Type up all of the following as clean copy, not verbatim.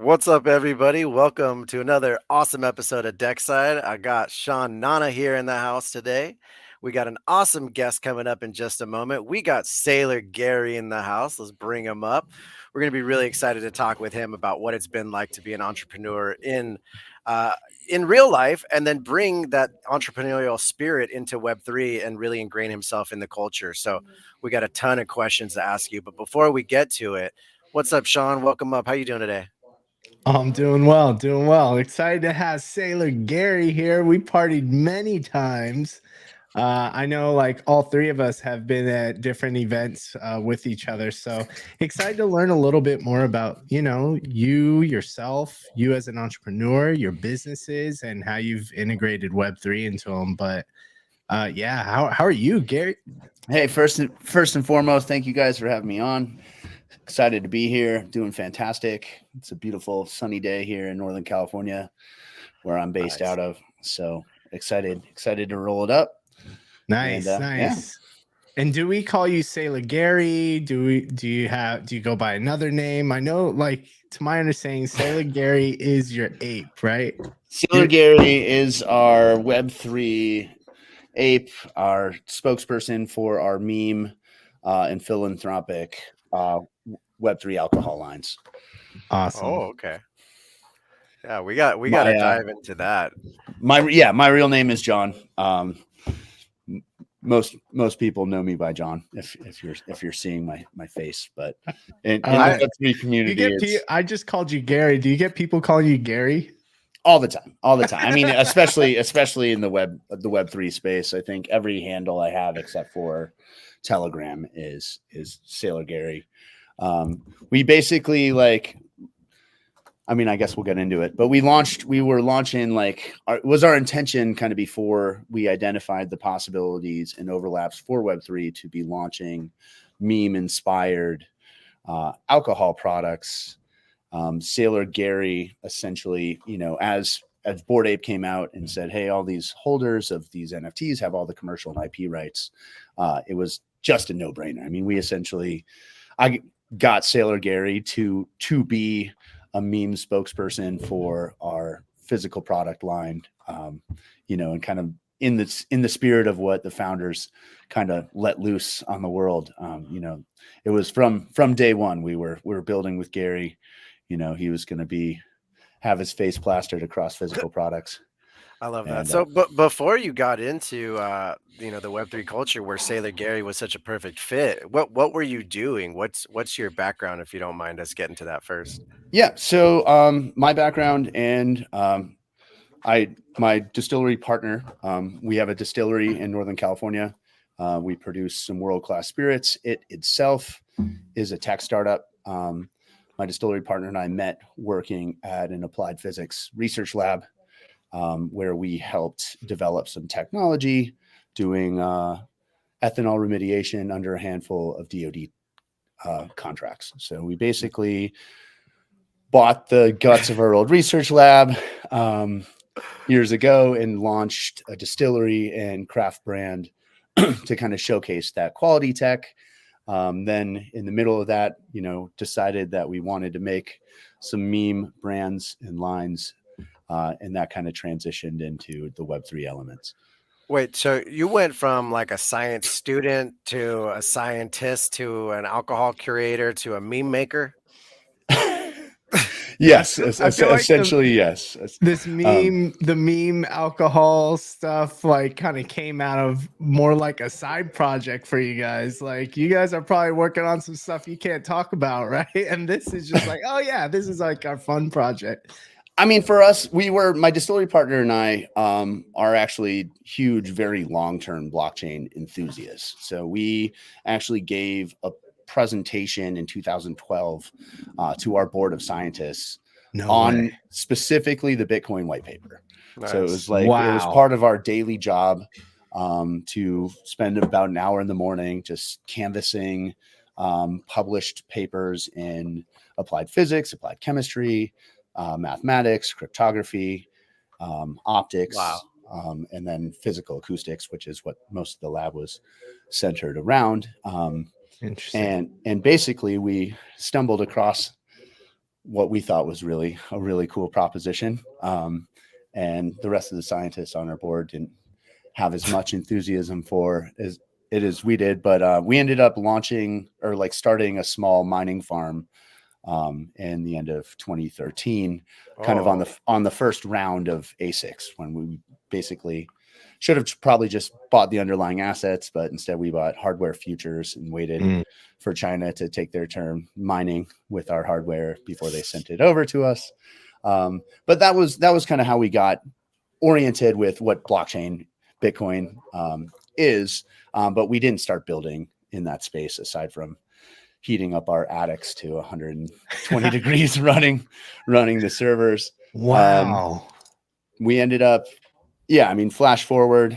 What's up, everybody? Welcome to another awesome episode of DECKSIDE. I got Sean Nana here in the house today. We got an awesome guest coming up in just a moment. We got Sailor Gary in the house. Let's bring him up. We're going to be really excited to talk with him about what it's been like to be an entrepreneur in real life, and then bring that entrepreneurial spirit into Web3 and really ingrain himself in the culture. So we got a ton of questions to ask you. But before we get to it, what's up, Sean? Welcome up. How you doing today? I'm doing well, doing well. Excited to have Sailor Gary here. We partied many times. I know like all three of us have been at different events with each other. So excited to learn a little bit more about, you yourself, you as an entrepreneur, your businesses, and how you've integrated Web3 into them. But yeah, how are you, Gary? Hey, first and foremost, thank you guys for having me on. Excited to be here, doing fantastic. It's a beautiful sunny day here in Northern California, where I'm based out of. So excited to roll it up. Nice. Yeah. And do we call you Sailor Gary? Do you go by another name? I know, like, to my understanding, Sailor Gary is your ape, right? Sailor Gary is our Web3 ape, our spokesperson for our meme and philanthropic Web3 alcohol lines. Awesome. Oh, okay. Yeah, we got to dive into that. My real name is John. Most people know me by John if you're seeing my face, but in the Web3 community, I just called you Gary. Do you get people calling you Gary? All the time. I mean, especially in the Web3 space. I think every handle I have except for Telegram is Sailor Gary. We basically I guess we'll get into it, but we were launching our intention kind of before we identified the possibilities and overlaps for Web3 to be launching meme inspired alcohol products. Sailor Gary essentially, as Bored Ape came out and said, hey, all these holders of these NFTs have all the commercial and IP rights. It was just a no-brainer. I mean, I got Sailor Gary to be a meme spokesperson for our physical product line, and kind of in the spirit of what the founders kind of let loose on the world. It was from day one, we were building with Gary. He was going to have his face plastered across physical products. I love that. So, but before you got into the Web3 culture, where Sailor Gary was such a perfect fit, what were you doing? What's your background, if you don't mind us getting to that first? Yeah. So my background and my distillery partner, we have a distillery in Northern California. We produce some world-class spirits. It itself is a tech startup. My distillery partner and I met working at an applied physics research lab, where we helped develop some technology doing ethanol remediation under a handful of DoD contracts. So we basically bought the guts of our old research lab years ago and launched a distillery and craft brand to kind of showcase that quality tech. Then in the middle of that, decided that we wanted to make some meme brands and lines, and that kind of transitioned into the Web3 elements. Wait, so you went from like a science student to a scientist to an alcohol curator to a meme maker? Yes, essentially, yes. This the meme alcohol stuff, kind of came out of more like a side project for you guys. Like, you guys are probably working on some stuff you can't talk about, right? And this is just like, oh yeah, this is like our fun project. I mean, for us, my distillery partner and I are actually huge, very long-term blockchain enthusiasts. So we actually gave a presentation in 2012 to our board of scientists on specifically the Bitcoin white paper. Nice. So it was it was part of our daily job to spend about an hour in the morning just canvassing published papers in applied physics, applied chemistry, mathematics, cryptography, optics, and then physical acoustics, which is what most of the lab was centered around. And basically we stumbled across what we thought was really a really cool proposition. And the rest of the scientists on our board didn't have as much enthusiasm for as we did, but we ended up launching or like starting a small mining farm in the end of 2013, kind of on the first round of ASICs, when we basically should have probably just bought the underlying assets, but instead we bought hardware futures and waited for China to take their turn mining with our hardware before they sent it over to us. But that was kind of how we got oriented with what blockchain Bitcoin is. But we didn't start building in that space aside from heating up our attics to 120 degrees running the servers. Wow. We ended up, yeah, I mean, flash forward.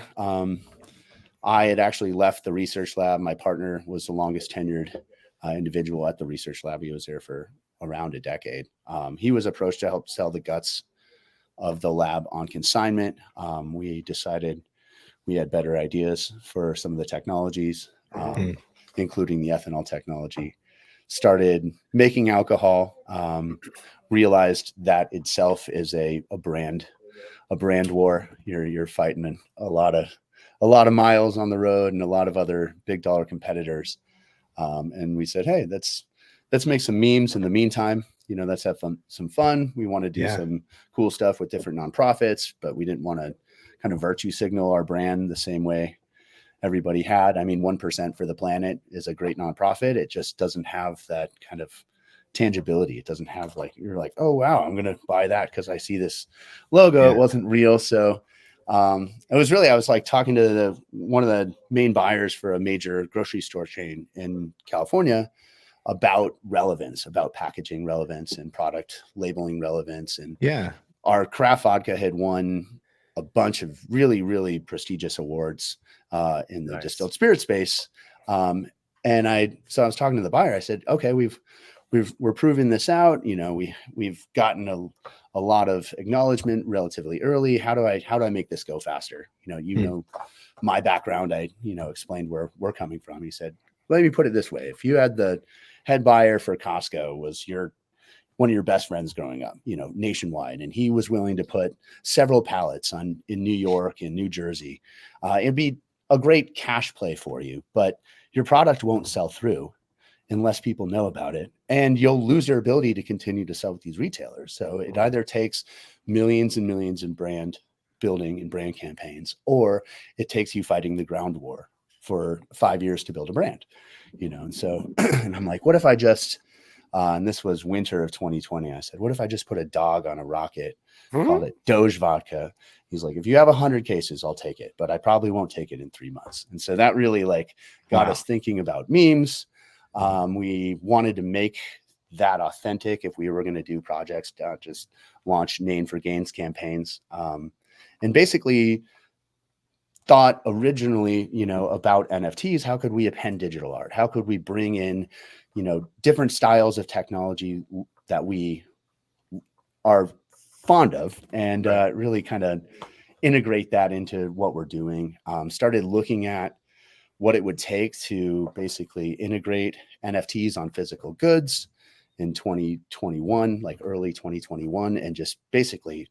I had actually left the research lab. My partner was the longest tenured individual at the research lab. He was there for around a decade. He was approached to help sell the guts of the lab on consignment. We decided we had better ideas for some of the technologies, including the ethanol technology. Started making alcohol, realized that itself is a brand war. You're fighting a lot of miles on the road and a lot of other big dollar competitors. And we said, hey, let's make some memes in the meantime. Let's have some fun. We want to do some cool stuff with different nonprofits, but we didn't want to kind of virtue signal our brand the same way everybody had. I mean, 1% for the Planet is a great nonprofit. It just doesn't have that kind of tangibility. It doesn't have like, you're like, oh, wow, I'm going to buy that because I see this logo. It wasn't real. So it was really, I was like talking to one of the main buyers for a major grocery store chain in California about relevance, about packaging relevance and product labeling relevance. And our craft vodka had won a bunch of really, really prestigious awards in the distilled spirit space. So I was talking to the buyer. I said, okay, we're proving this out. We've gotten a lot of acknowledgement relatively early. How do I make this go faster? My background, I explained where we're coming from. He said, let me put it this way. If you had the head buyer for Costco was one of your best friends growing up, nationwide, and he was willing to put several pallets in New York and New Jersey, it'd be a great cash play for you, but your product won't sell through unless people know about it, and you'll lose your ability to continue to sell with these retailers. So it either takes millions and millions in brand building and brand campaigns, or it takes you fighting the ground war for 5 years to build a brand, And so, and I'm like, what if I just, and this was winter of 2020. I said, what if I just put a dog on a rocket, called it Doge Vodka? He's like, if you have 100 cases, I'll take it, but I probably won't take it in 3 months. And so that really got us thinking about memes. We wanted to make that authentic if we were going to do projects, not just launch name for gains campaigns. And basically thought originally, about NFTs. How could we append digital art? How could we bring in, different styles of technology that we are fond of and really kind of integrate that into what we're doing. Started looking at what it would take to basically integrate NFTs on physical goods in 2021, like early 2021, and just basically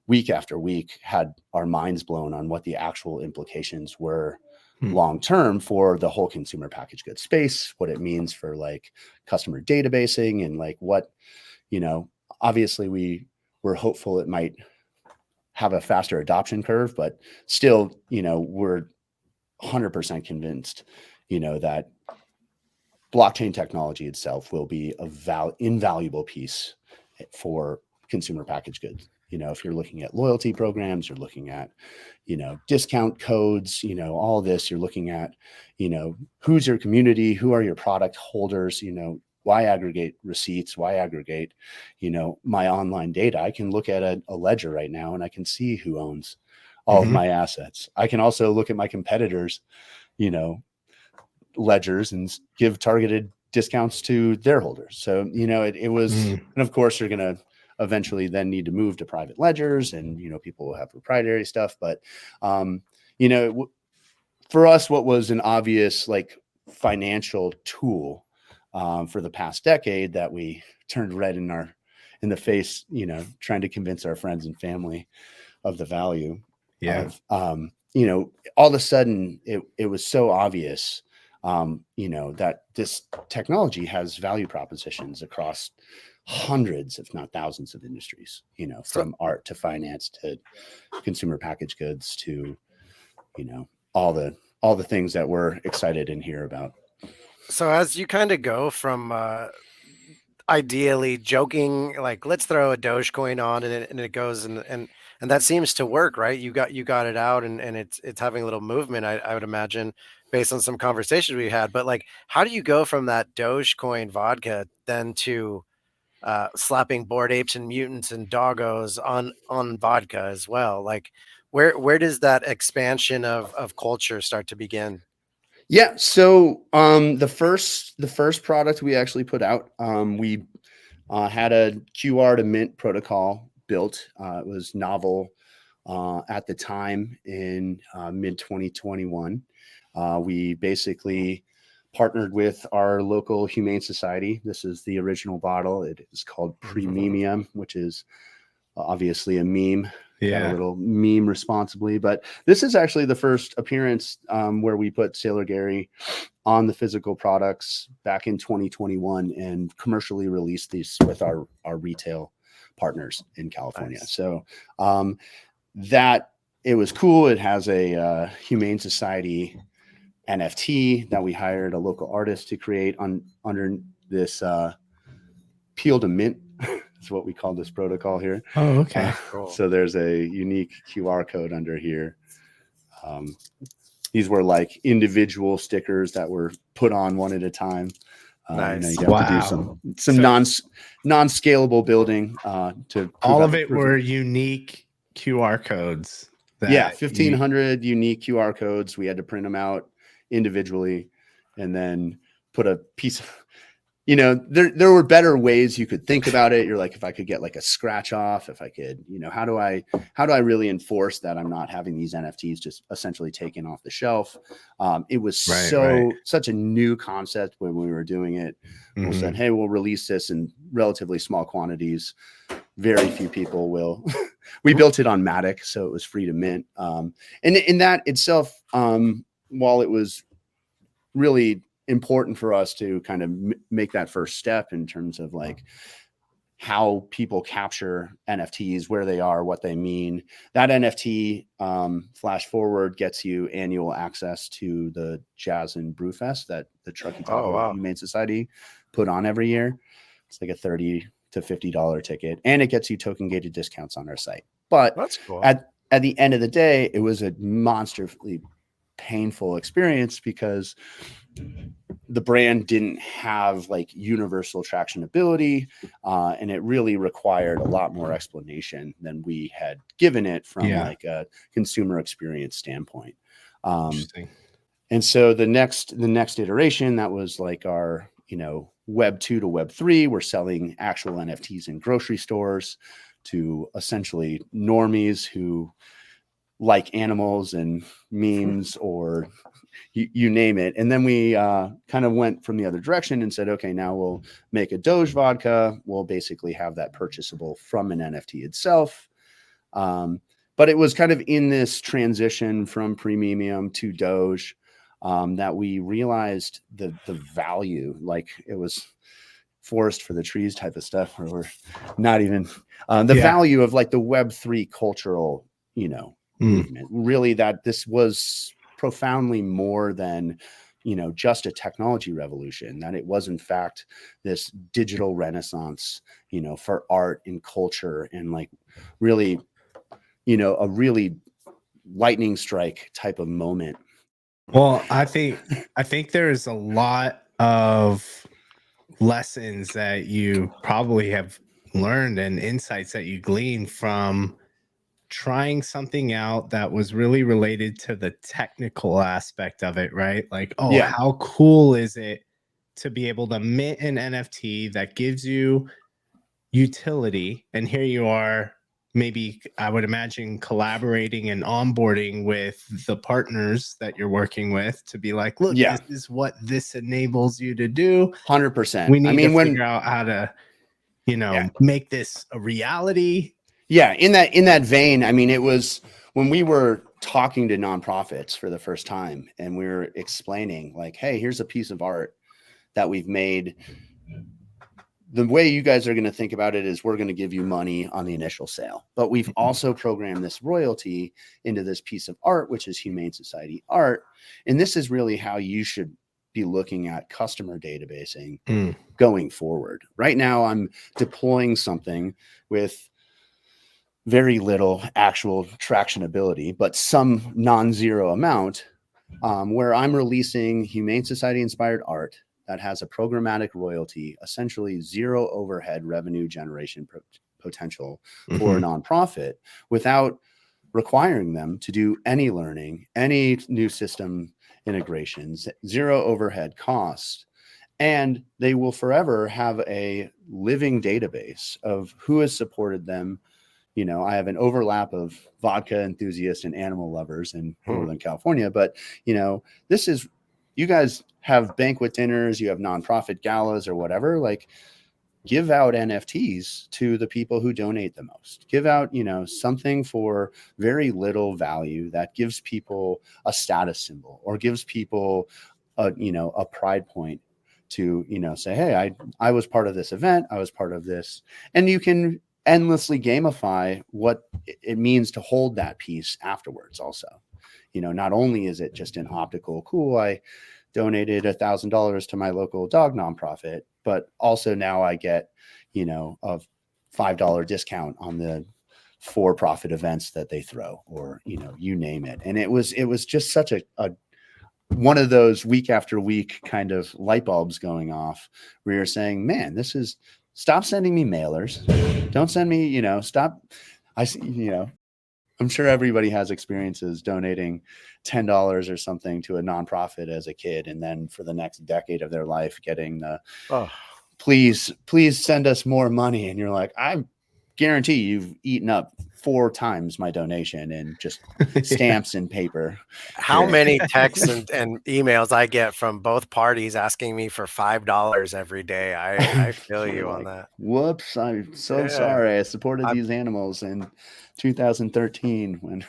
week after week had our minds blown on what the actual implications were long term for the whole consumer packaged goods space, what it means for like customer databasing and like what, obviously we were hopeful it might have a faster adoption curve, but still, we're 100% convinced, that blockchain technology itself will be a invaluable piece for consumer packaged goods. If you're looking at loyalty programs, you're looking at, discount codes, all this, you're looking at, who's your community, who are your product holders, why aggregate receipts, why aggregate, my online data. I can look at a ledger right now and I can see who owns all of my assets. I can also look at my competitors, ledgers and give targeted discounts to their holders. So, it was, and of course you're going to eventually then need to move to private ledgers and, people will have proprietary stuff. But, for us, what was an obvious like financial tool for the past decade that we turned red in our in the face, you know, trying to convince our friends and family of the value of, you know, all of a sudden it was so obvious, you know, that this technology has value propositions across hundreds, if not thousands of industries, you know, from art to finance to consumer packaged goods to, you know, all the things that we're excited in here about. So as you kind of go from ideally joking, like let's throw a Dogecoin on and it goes and that seems to work, right? You got it out and it's having a little movement, I would imagine, based on some conversations we had. But like, how do you go from that Dogecoin vodka then to slapping bored apes and mutants and doggos on vodka as well? Like, where does that expansion of culture start to begin? Yeah. So the first product we actually put out, we had a QR to mint protocol built. It was novel at the time in mid 2021. We basically partnered with our local Humane Society. This is the original bottle. It is called Premium, which is obviously a meme. Got a little meme responsibly, but this is actually the first appearance where we put Sailor Gary on the physical products back in 2021 and commercially released these with our retail partners in California. Nice. So that it was cool. It has a Humane Society NFT that we hired a local artist to create under this peel to mint. Is what we call this protocol here. Oh, okay. Cool. So there's a unique QR code under here. These were like individual stickers that were put on one at a time. Nice. You have to do some non-scalable building to all of it were unique QR codes. 1,500 unique QR codes. We had to print them out individually and then put a piece of, you know, there were better ways you could think about it. You're like, if I could get like a scratch off, if I could, you know, how do I really enforce that I'm not having these NFTs just essentially taken off the shelf? It was such a new concept when we were doing it. We said, hey, we'll release this in relatively small quantities. Very few people will. We built it on Matic, so it was free to mint. And in that itself, while it was really important for us to kind of make that first step in terms of like how people capture NFTs, where they are, what they mean. That NFT flash forward gets you annual access to the Jazz and Brewfest that the Truckee Humane Society put on every year. It's like a $30 to $50 ticket, and it gets you token gated discounts on our site. But that's cool. At the end of the day, it was a monstrously painful experience because the brand didn't have like universal traction ability, and it really required a lot more explanation than we had given it from like a consumer experience standpoint. And so the next iteration, that was like our, you know, Web 2 to Web 3, we're selling actual NFTs in grocery stores to essentially normies who like animals and memes or you name it. And then we kind of went from the other direction and said, okay, now we'll make a Doge vodka. We'll basically have that purchasable from an NFT itself. But it was kind of in this transition from premium to Doge that we realized the value, like it was forest for the trees type of stuff, or we're not even the value of like the Web3 cultural, you know, movement. Really, that this was profoundly more than, you know, just a technology revolution, that it was in fact this digital renaissance, you know, for art and culture, and like really, you know, a really lightning strike type of moment. Well, I think there's a lot of lessons that you probably have learned and insights that you gleaned from trying something out that was really related to the technical aspect of it, right? Like, how cool is it to be able to mint an NFT that gives you utility? And here you are, maybe I would imagine collaborating and onboarding with the partners that you're working with to be like, look, this is what this enables you to do. 100%. We need to figure out how to make this a reality? Yeah, in that vein, I mean, it was when we were talking to nonprofits for the first time and we were explaining like, hey, here's a piece of art that we've made. The way you guys are going to think about it is we're going to give you money on the initial sale, but we've also programmed this royalty into this piece of art, which is Humane Society art. And this is really how you should be looking at customer databasing going forward. Right now, I'm deploying something with very little actual tractionability, but some non-zero amount where I'm releasing Humane Society inspired art that has a programmatic royalty, essentially zero overhead revenue generation potential for a nonprofit without requiring them to do any learning, any new system integrations, zero overhead costs. And they will forever have a living database of who has supported them. I have an overlap of vodka enthusiasts and animal lovers in Northern California, but this is, you guys have banquet dinners, you have nonprofit galas or whatever, like give out NFTs to the people who donate the most. Give out, something for very little value that gives people a status symbol or gives people a pride point to, say, hey, I was part of this event. I was part of this. And you can endlessly gamify what it means to hold that piece afterwards also. Not only is it just an optical, cool, I donated $1,000 to my local dog nonprofit, but also now I get, a $5 discount on the for-profit events that they throw, or, you name it. And it was just such a one of those week after week kind of light bulbs going off where you're saying, man, stop sending me mailers. Don't send me, stop. I'm sure everybody has experiences donating $10 or something to a nonprofit as a kid, and then for the next decade of their life getting the, please send us more money. And you're like, I guarantee you've eaten up 4 times my donation in just stamps and paper. How many texts and emails I get from both parties asking me for $5 every day. I feel you on that. Whoops. I'm so sorry. I supported these animals in 2013 when.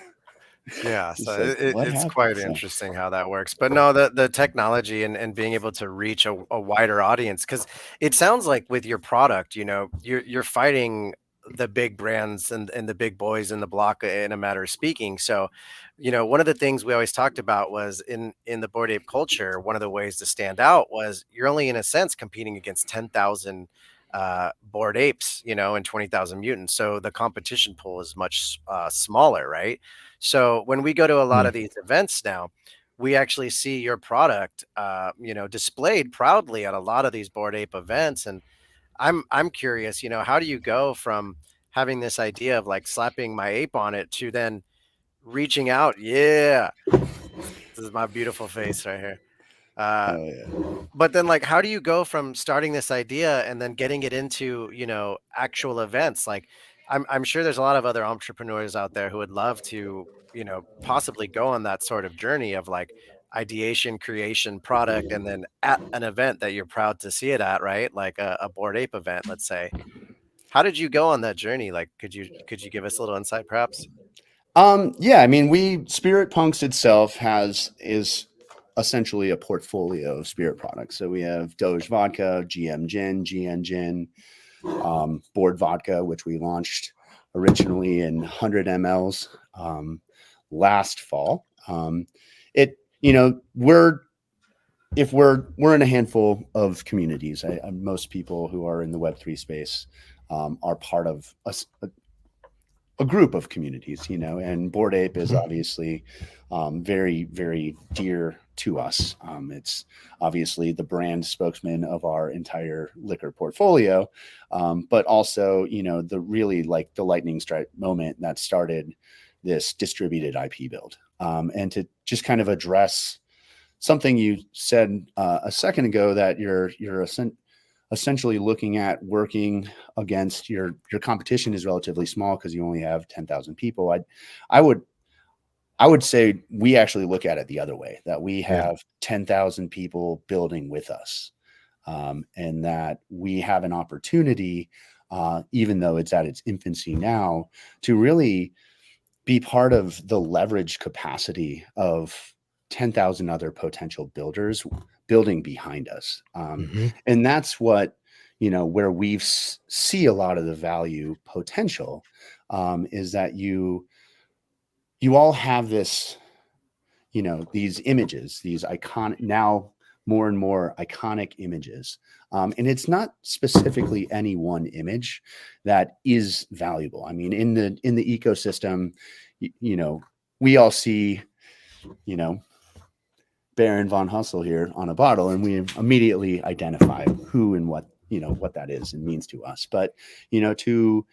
Yeah, so it's quite interesting how that works. But no, the technology and being able to reach a wider audience, because it sounds like with your product, you're fighting the big brands and the big boys in the block in a matter of speaking. So, one of the things we always talked about was in the Bored Ape culture, one of the ways to stand out was you're only in a sense competing against 10,000 Bored Apes, and 20,000 mutants. So the competition pool is much smaller, right? So when we go to a lot of these events now, we actually see your product, displayed proudly at a lot of these Bored Ape events. And I'm curious, how do you go from having this idea of like slapping my ape on it to then reaching out? Yeah, this is my beautiful face right here. But then like, how do you go from starting this idea and then getting it into, actual events? Like, I'm sure there's a lot of other entrepreneurs out there who would love to, possibly go on that sort of journey of like ideation, creation, product, and then at an event that you're proud to see it at, right? Like a Bored Ape event, let's say. How did you go on that journey? Like, could you give us a little insight, perhaps? Yeah, I mean, SpiritPunks itself is essentially a portfolio of spirit products. So we have Doge Vodka, GM Gin, GN Gin, Bored Vodka, which we launched originally in 100 mLs last fall. We're in a handful of communities. Most people who are in the Web3 space are part of a group of communities, and Bored Ape is obviously very, very dear to us. It's obviously the brand spokesman of our entire liquor portfolio, but also, the really like the lightning strike moment that started this distributed IP build. And to just kind of address something you said a second ago, that you're essentially looking at working against your competition is relatively small because you only have 10,000 people. I would say we actually look at it the other way, that we have 10,000 people building with us, and that we have an opportunity even though it's at its infancy now, to really be part of the leverage capacity of 10,000 other potential builders building behind us. And that's what, where we see a lot of the value potential, is that you all have this, these images, these iconic, now more and more iconic images. And it's not specifically any one image that is valuable. I mean, in the ecosystem, we all see, Baron von Hustle here on a bottle, and we immediately identify who and what, what that is and means to us. But, to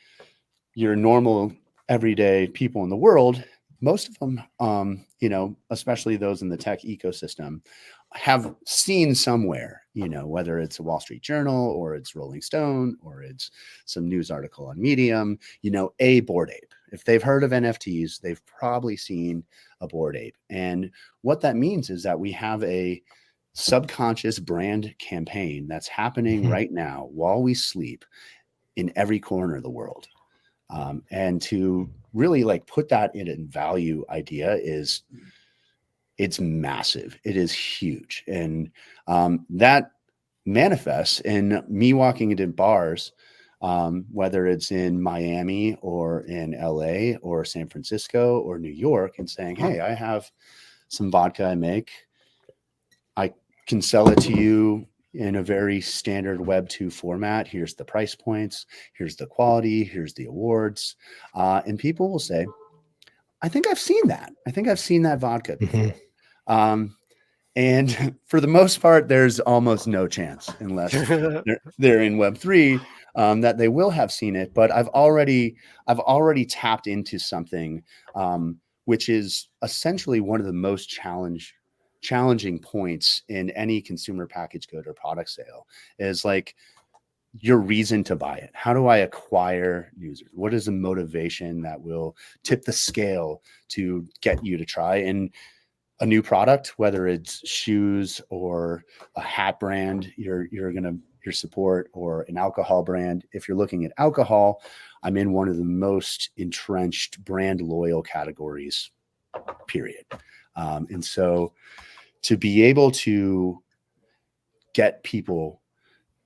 your normal everyday people in the world, most of them, especially those in the tech ecosystem, have seen somewhere, whether it's a Wall Street Journal or it's Rolling Stone or it's some news article on Medium, a Bored Ape. If they've heard of NFTs, they've probably seen a Bored Ape. And what that means is that we have a subconscious brand campaign that's happening right now while we sleep in every corner of the world. And to really put that in a value idea it's massive. It is huge. And that manifests in me walking into bars, whether it's in Miami or in LA or San Francisco or New York, and saying, hey, I have some vodka I make. I can sell it to you in a very standard Web2 format. Here's the price points. Here's the quality. Here's the awards. And people will say, I think I've seen that. I think I've seen that vodka before. And for the most part, there's almost no chance, unless they're in Web3, that they will have seen it. But I've already tapped into something, which is essentially one of the most challenging points in any consumer packaged good or product sale, is your reason to buy it. How do I acquire users? What is the motivation that will tip the scale to get you to try? And a new product, whether it's shoes or a hat brand, you're support, or an alcohol brand. If you're looking at alcohol, I'm in one of the most entrenched brand loyal categories, period. And so to be able to get people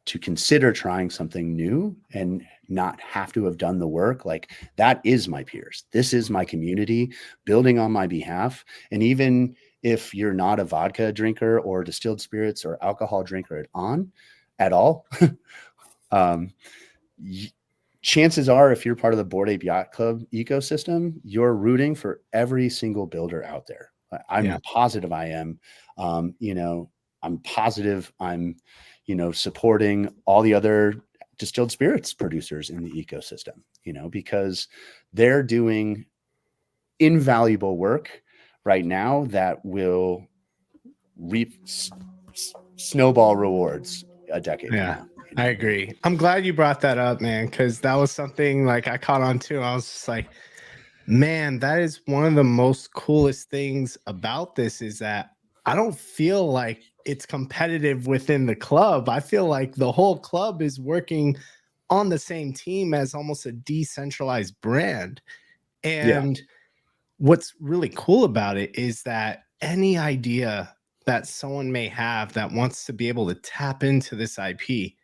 to consider trying something new and not have to have done the work, that is my peers. This is my community building on my behalf. And even if you're not a vodka drinker or distilled spirits or alcohol drinker at all, chances are, if you're part of the Bored Ape Yacht Club ecosystem, you're rooting for every single builder out there. I'm positive I am. I'm positive I'm, supporting all the other distilled spirits producers in the ecosystem, because they're doing invaluable work right now that will reap snowball rewards a decade from now. I agree. I'm glad you brought that up, man, because that was something I caught on to. I was just like, man, that is one of the most coolest things about this, is that I don't feel like it's competitive within the club. I feel like the whole club is working on the same team as almost a decentralized brand. And what's really cool about it is that any idea that someone may have that wants to be able to tap into this IP,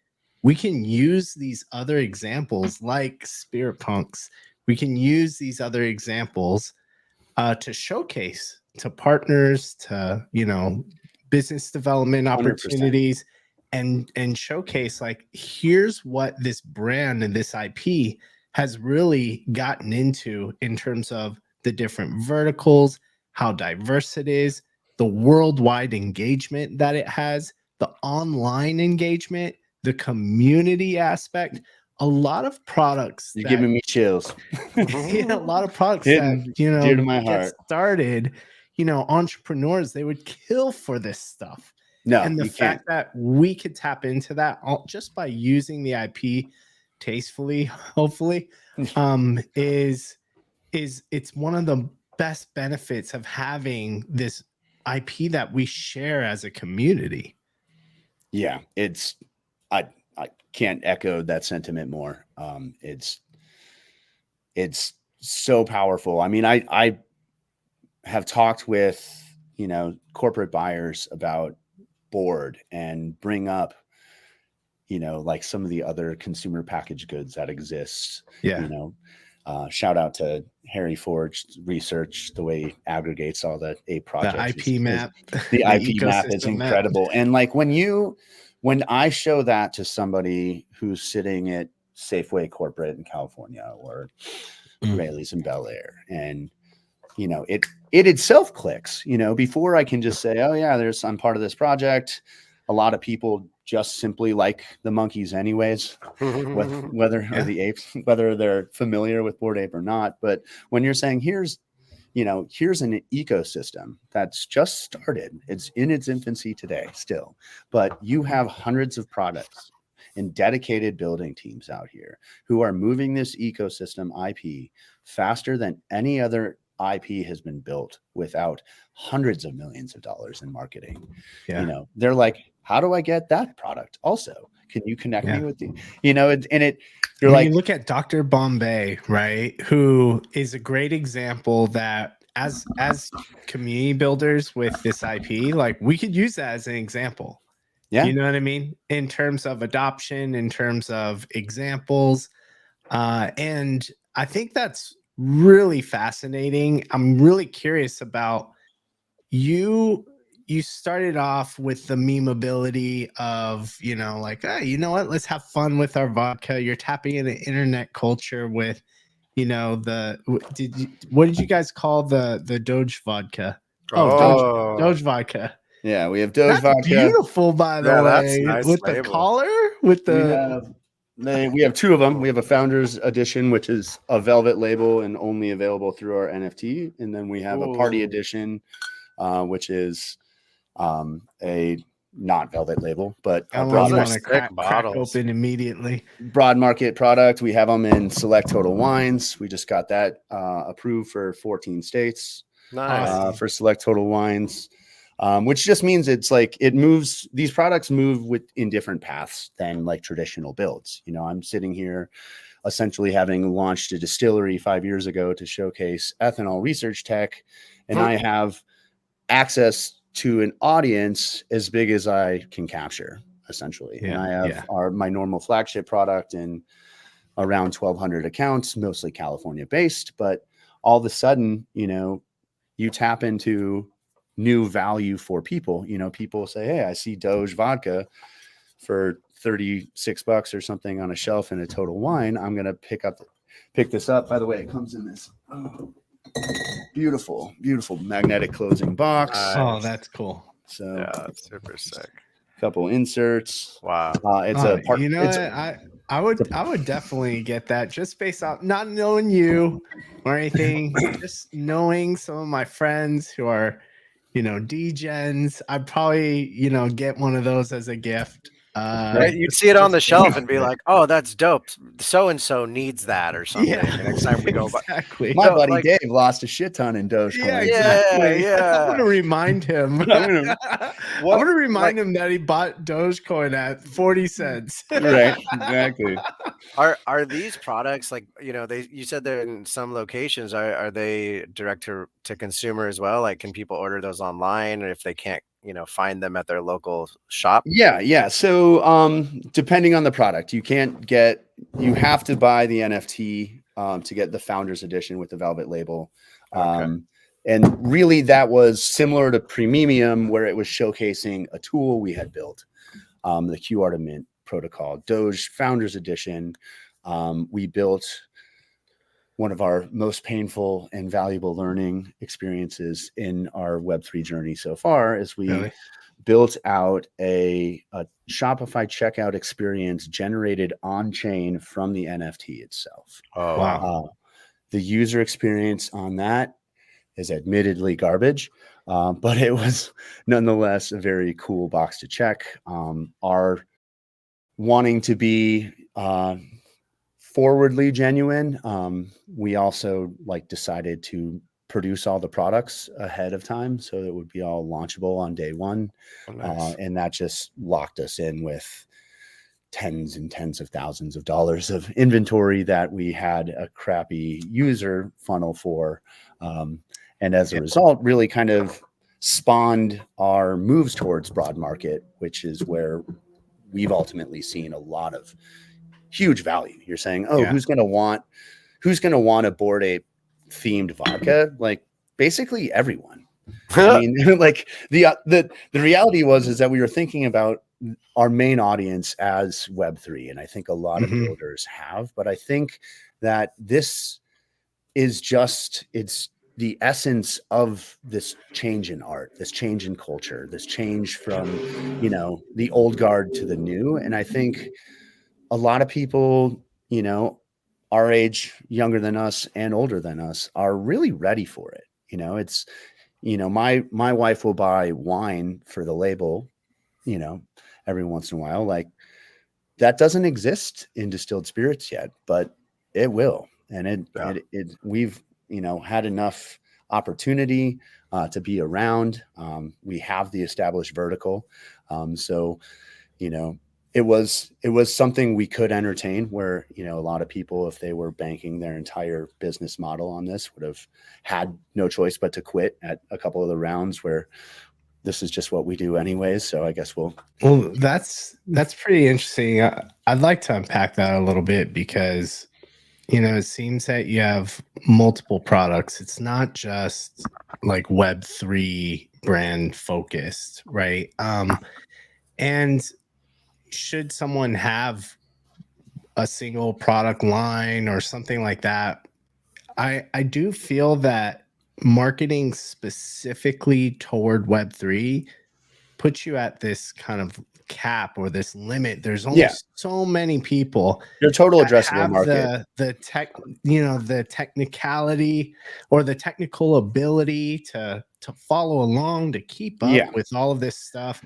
we can use these other examples like SpiritPunks. We can use these other examples to showcase to partners, to business development opportunities, 100%. and showcase here's what this brand and this IP has really gotten into in terms of the different verticals, how diverse it is, the worldwide engagement that it has, the online engagement, the community aspect. A lot of products You're giving me chills. a lot of products that dear to my heart. Started, entrepreneurs, they would kill for this stuff. No, and the fact that we could tap into that just by using the IP tastefully, hopefully, is it's one of the best benefits of having this IP that we share as a community. Yeah, I can't echo that sentiment more. It's so powerful. I mean, I have talked with, corporate buyers about Bored and bring up, like some of the other consumer packaged goods that exist. Yeah. Shout out to Harry Ford's research, the way he aggregates all the Ape projects. The IP map, the IP map is ecosystem map. incredible. And like when I show that to somebody who's sitting at Safeway corporate in California or Rayleigh's in Bel Air, and it itself clicks, before I can just say, oh yeah, I'm part of this project. A lot of people just simply like the monkeys anyways, whether or the apes, whether they're familiar with Bored Ape or not. But when you're saying here's an ecosystem that's just started, it's in its infancy today still, but you have hundreds of products and dedicated building teams out here who are moving this ecosystem IP faster than any other IP has been built without hundreds of millions of dollars in marketing. Yeah. They're like, how do I get that product? Also, can you connect me with the, you're when like, you look at Dr. Bombay, right, who is a great example that as community builders with this IP, like we could use that as an example. Yeah. You know what I mean? In terms of adoption, in terms of examples. And I think that's really fascinating. I'm really curious about you. You started off with the memeability of, like, hey, you know what? Let's have fun with our vodka. You're tapping into internet culture with, what did you guys call the Doge vodka? Doge vodka. Yeah, we have Doge Vodka. Beautiful, by the way. Nice with label. The collar, with the we have two of them. We have a Founders Edition, which is a velvet label and only available through our NFT, and then we have a Party Edition, which is a not velvet label, but I broad want to crack open immediately. Broad market product. We have them in select Total Wines. We just got that approved for 14 states. Nice. For select Total Wines. Which just means it's like these products move in different paths than like traditional builds. I'm sitting here essentially having launched a distillery 5 years ago to showcase ethanol research tech. And I have access to an audience as big as I can capture, essentially. Yeah, and I have my normal flagship product in around 1,200 accounts, mostly California based. But all of a sudden, you tap into new value for people. People say, hey, I see Doge vodka for $36 or something on a shelf in a Total Wine. I'm going to pick this up. By the way, it comes in this beautiful magnetic closing box. Oh, that's cool. So yeah, that's super sick. Couple inserts. Wow. It's a part. I would definitely get that just based off not knowing you or anything, just knowing some of my friends who are degens. I'd probably get one of those as a gift. You'd see it on the shelf and be like, oh, that's dope, so and so needs that or something. Yeah, the next time we go exactly. My buddy Dave lost a shit ton in Dogecoin. Yeah, exactly. I'm gonna remind him. I'm gonna remind him that he bought Dogecoin at 40 cents. Right, exactly. Are these products like you said they're in some locations? Are they direct to consumer as well? Like, can people order those online, or if they can't find them at their local shop? Yeah. So depending on the product, you have to buy the NFT to get the Founders Edition with the velvet label. And really that was similar to Premium, where it was showcasing a tool we had built, the QR to Mint protocol. Doge Founders Edition, we built one of our most painful and valuable learning experiences in our Web3 journey so far, is we built out a Shopify checkout experience generated on chain from the NFT itself. Oh, wow. The user experience on that is admittedly garbage, but it was nonetheless a very cool box to check. Our wanting to be forwardly genuine, we also decided to produce all the products ahead of time so it would be all launchable on day one. Oh, nice. And that just locked us in with tens and tens of thousands of dollars of inventory that we had a crappy user funnel for. And as a result, really kind of spawned our moves towards broad market, which is where we've ultimately seen a lot of huge value. You're saying, oh, who's going to want a Bored Ape themed vodka? Like basically everyone. I mean, like the reality is that we were thinking about our main audience as Web3, and I think a lot of builders have, but I think that this is it's the essence of this change in art, this change in culture, this change from, the old guard to the new. And I think a lot of people, our age, younger than us and older than us, are really ready for it. It's, my wife will buy wine for the label, every once in a while. Like that doesn't exist in distilled spirits yet, but it will. And we've, had enough opportunity to be around. We have the established vertical. So, it was something we could entertain where, a lot of people, if they were banking their entire business model on this, would have had no choice but to quit at a couple of the rounds where this is just what we do anyways. So I guess well, that's pretty interesting. I'd like to unpack that a little bit because, it seems that you have multiple products. It's not just like Web3 brand focused, right? And should someone have a single product line or something like that, I do feel that marketing specifically toward Web3 puts you at this kind of cap or this limit. There's only so many people. Your total addressable market. The technicality or the technical ability to follow along, to keep up with all of this stuff.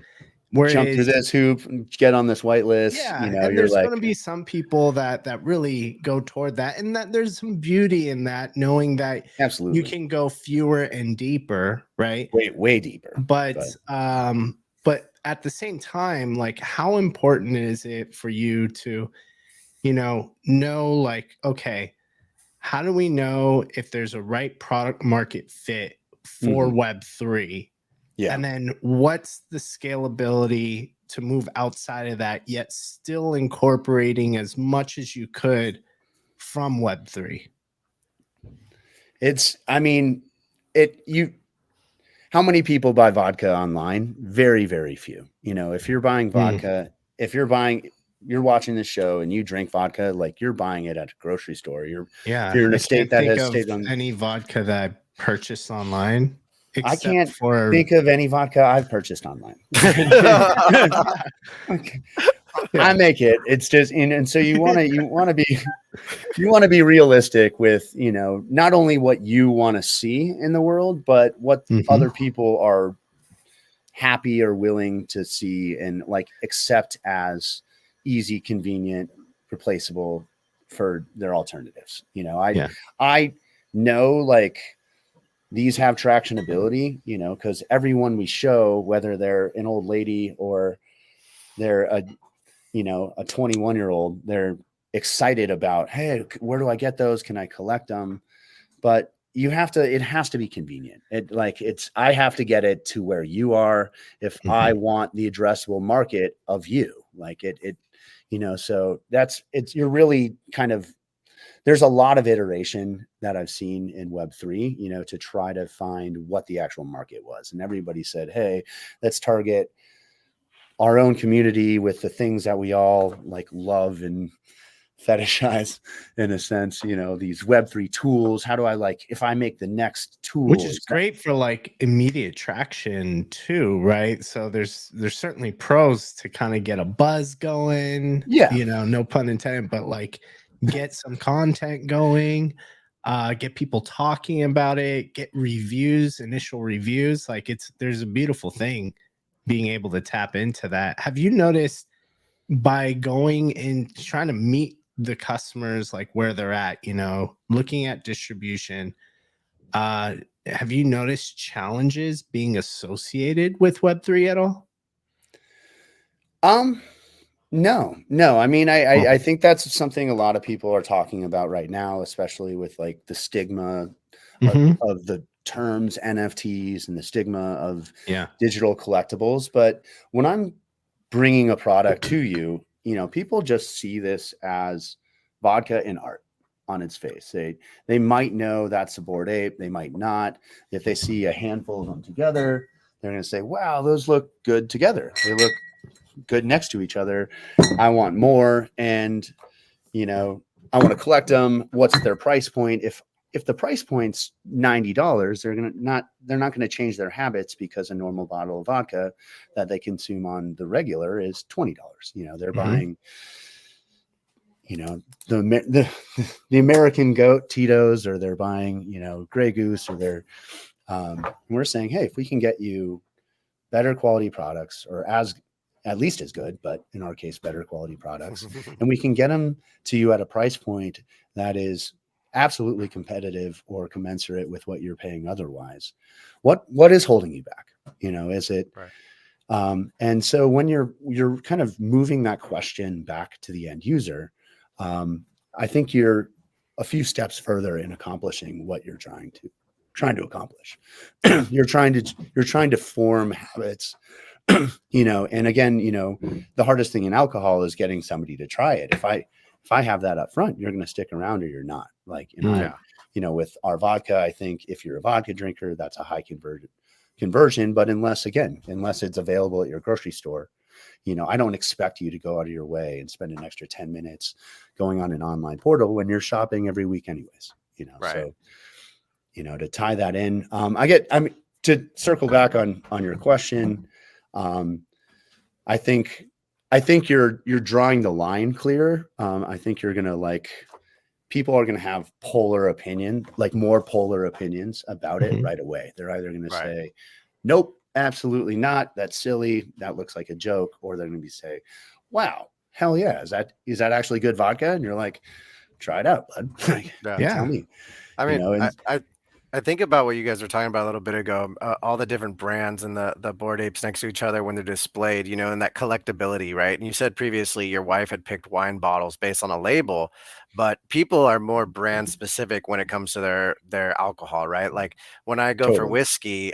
Jump through this hoop, get on this whitelist. And there's going to be some people that really go toward that, and that there's some beauty in that, knowing that absolutely you can go fewer and deeper, right? Way deeper. But at the same time, like, how important is it for you to, know, like, okay, how do we know if there's a right product market fit for Web3? Yeah. And then what's the scalability to move outside of that, yet still incorporating as much as you could from Web3? How many people buy vodka online? Very, very few. If you're buying vodka, if you're watching this show and you drink vodka, like you're buying it at a grocery store. If you're in a state that has stayed on any vodka that I purchased online. I can't think of any vodka I've purchased online. Okay. I make it. It's just, and so you want to be realistic with, not only what you want to see in the world, but what other people are happy or willing to see and like accept as easy, convenient, replaceable for their alternatives. I know like these have tractionability, because everyone we show, whether they're an old lady or they're a 21-year-old, they're excited about, hey, where do I get those? Can I collect them? But it has to be convenient. I have to get it to where you are if I want the addressable market of you. Like so you're really kind of, there's a lot of iteration that I've seen in Web3, to try to find what the actual market was. And everybody said, hey, let's target our own community with the things that we all like love and fetishize in a sense, these Web3 tools. How do I if I make the next tool, which is great for like immediate traction too, right? So there's certainly pros to kind of get a buzz going, no pun intended, but like get some content going, get people talking about it, get initial reviews. Like there's a beautiful thing being able to tap into that. Have you noticed by going and trying to meet the customers like where they're at, looking at distribution, have you noticed challenges being associated with Web3 at all? No. I mean, I think that's something a lot of people are talking about right now, especially with like the stigma of the terms NFTs and the stigma of digital collectibles. But when I'm bringing a product to you, people just see this as vodka and art on its face. They might know that's a Bored Ape. They might not. If they see a handful of them together, they're going to say, wow, those look good together. They look good next to each other. I want more. And, I want to collect them. What's their price point? If the price point's $90, they're not going to change their habits because a normal bottle of vodka that they consume on the regular is $20. They're buying, the American Goat Tito's, or they're buying, Grey Goose, or we're saying, hey, if we can get you better quality products, or at least as good, but in our case, better quality products, and we can get them to you at a price point that is absolutely competitive or commensurate with what you're paying otherwise. What is holding you back? Is it right? And so when you're kind of moving that question back to the end user, I think you're a few steps further in accomplishing what you're trying to accomplish. You're trying to form habits, and again, the hardest thing in alcohol is getting somebody to try it. If I have that up front, you're going to stick around or you're not. Like, with our vodka, I think if you're a vodka drinker, that's a high conversion. But unless it's available at your grocery store, I don't expect you to go out of your way and spend an extra 10 minutes going on an online portal when you're shopping every week anyways, right. So, to tie that in, to circle back on your question. I think you're drawing the line clear. I think you're going to people are going to have more polar opinions about it right away. They're either going to say, nope, absolutely not. That's silly. That looks like a joke. Or they're going to be say, wow, hell yeah. Is that actually good vodka? And you're like, try it out, bud. Tell me. I mean, I think about what you guys were talking about a little bit ago, all the different brands and the Bored Apes next to each other when they're displayed, and that collectability, right? And you said previously your wife had picked wine bottles based on a label, but people are more brand specific when it comes to their alcohol, right? Like when I go for whiskey,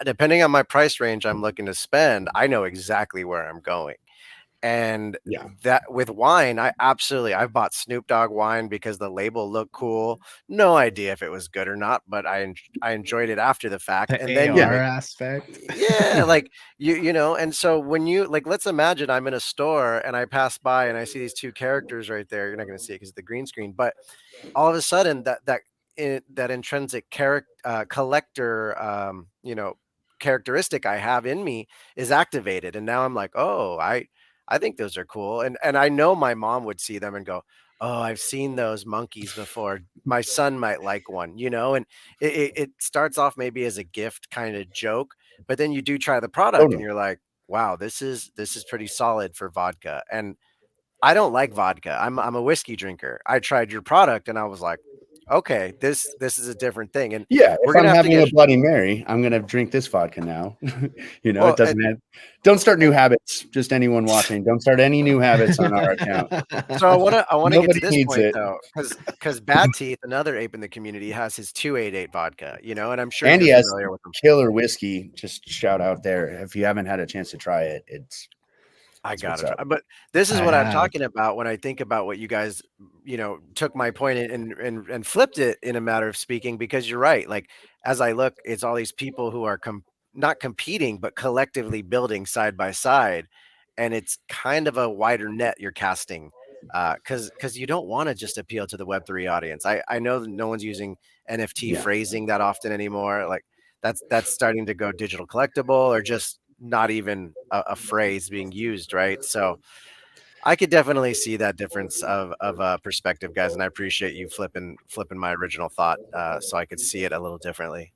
depending on my price range I'm looking to spend, I know exactly where I'm going. And that with wine, I've bought Snoop Dogg wine because the label looked cool. No idea if it was good or not, but I enjoyed it after the fact. The and then AR aspect. like and so when let's imagine I'm in a store and I pass by and I see these two characters right there. You're not going to see it because of the green screen, but all of a sudden that intrinsic collector characteristic I have in me is activated, and now I'm like, oh, I think those are cool. And I know my mom would see them and go, oh, I've seen those monkeys before. My son might like one, and it starts off maybe as a gift kind of joke, but then you do try the product and you're like, wow, this is pretty solid for vodka. And I don't like vodka. I'm a whiskey drinker. I tried your product and I was like, okay, this is a different thing. And if I'm having a Bloody Mary, I'm gonna drink this vodka now. It doesn't don't start new habits. Just anyone watching, don't start any new habits on our account. So I want to get to this point though, because Bad Teeth, another ape in the community, has his 288 vodka, and I'm sure Andy you're has familiar with them. Killer whiskey. Just shout out there if you haven't had a chance to try it. I gotta try. But this is what I'm talking about when I think about what you guys, took my point and flipped it in a matter of speaking, because you're right. Like as I look, it's all these people who are not competing, but collectively building side by side. And it's kind of a wider net you're casting, because you don't want to just appeal to the Web3 audience. I know that no one's using NFT phrasing that often anymore. Like that's starting to go digital collectible, or just not even a phrase being used, right? So I could definitely see that difference of perspective, guys, and I appreciate you flipping my original thought, so I could see it a little differently.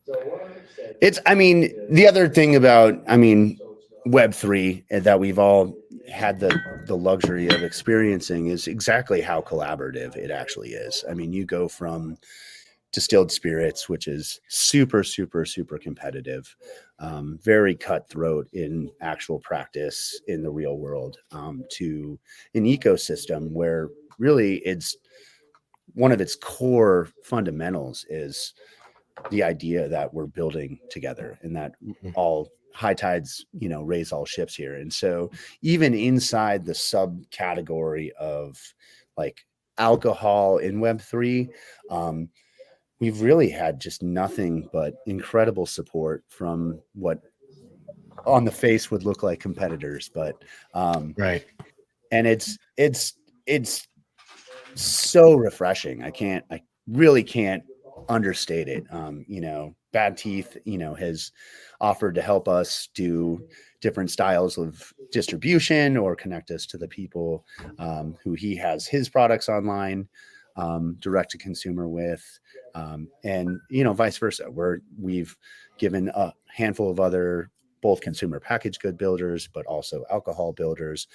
The other thing about Web3 that we've all had the luxury of experiencing is exactly how collaborative it actually is. You go from distilled spirits, which is super, super, super competitive, very cutthroat in actual practice in the real world, to an ecosystem where really it's one of its core fundamentals is the idea that we're building together and that all high tides, raise all ships here. And so even inside the subcategory of like alcohol in Web3, we've really had just nothing but incredible support from what on the face would look like competitors, but Right. and it's so refreshing. I really can't understate it. Bad Teeth, has offered to help us do different styles of distribution or connect us to the people who he has his products online, direct to consumer with, and vice versa. We've given a handful of other both consumer packaged good builders, but also alcohol builders.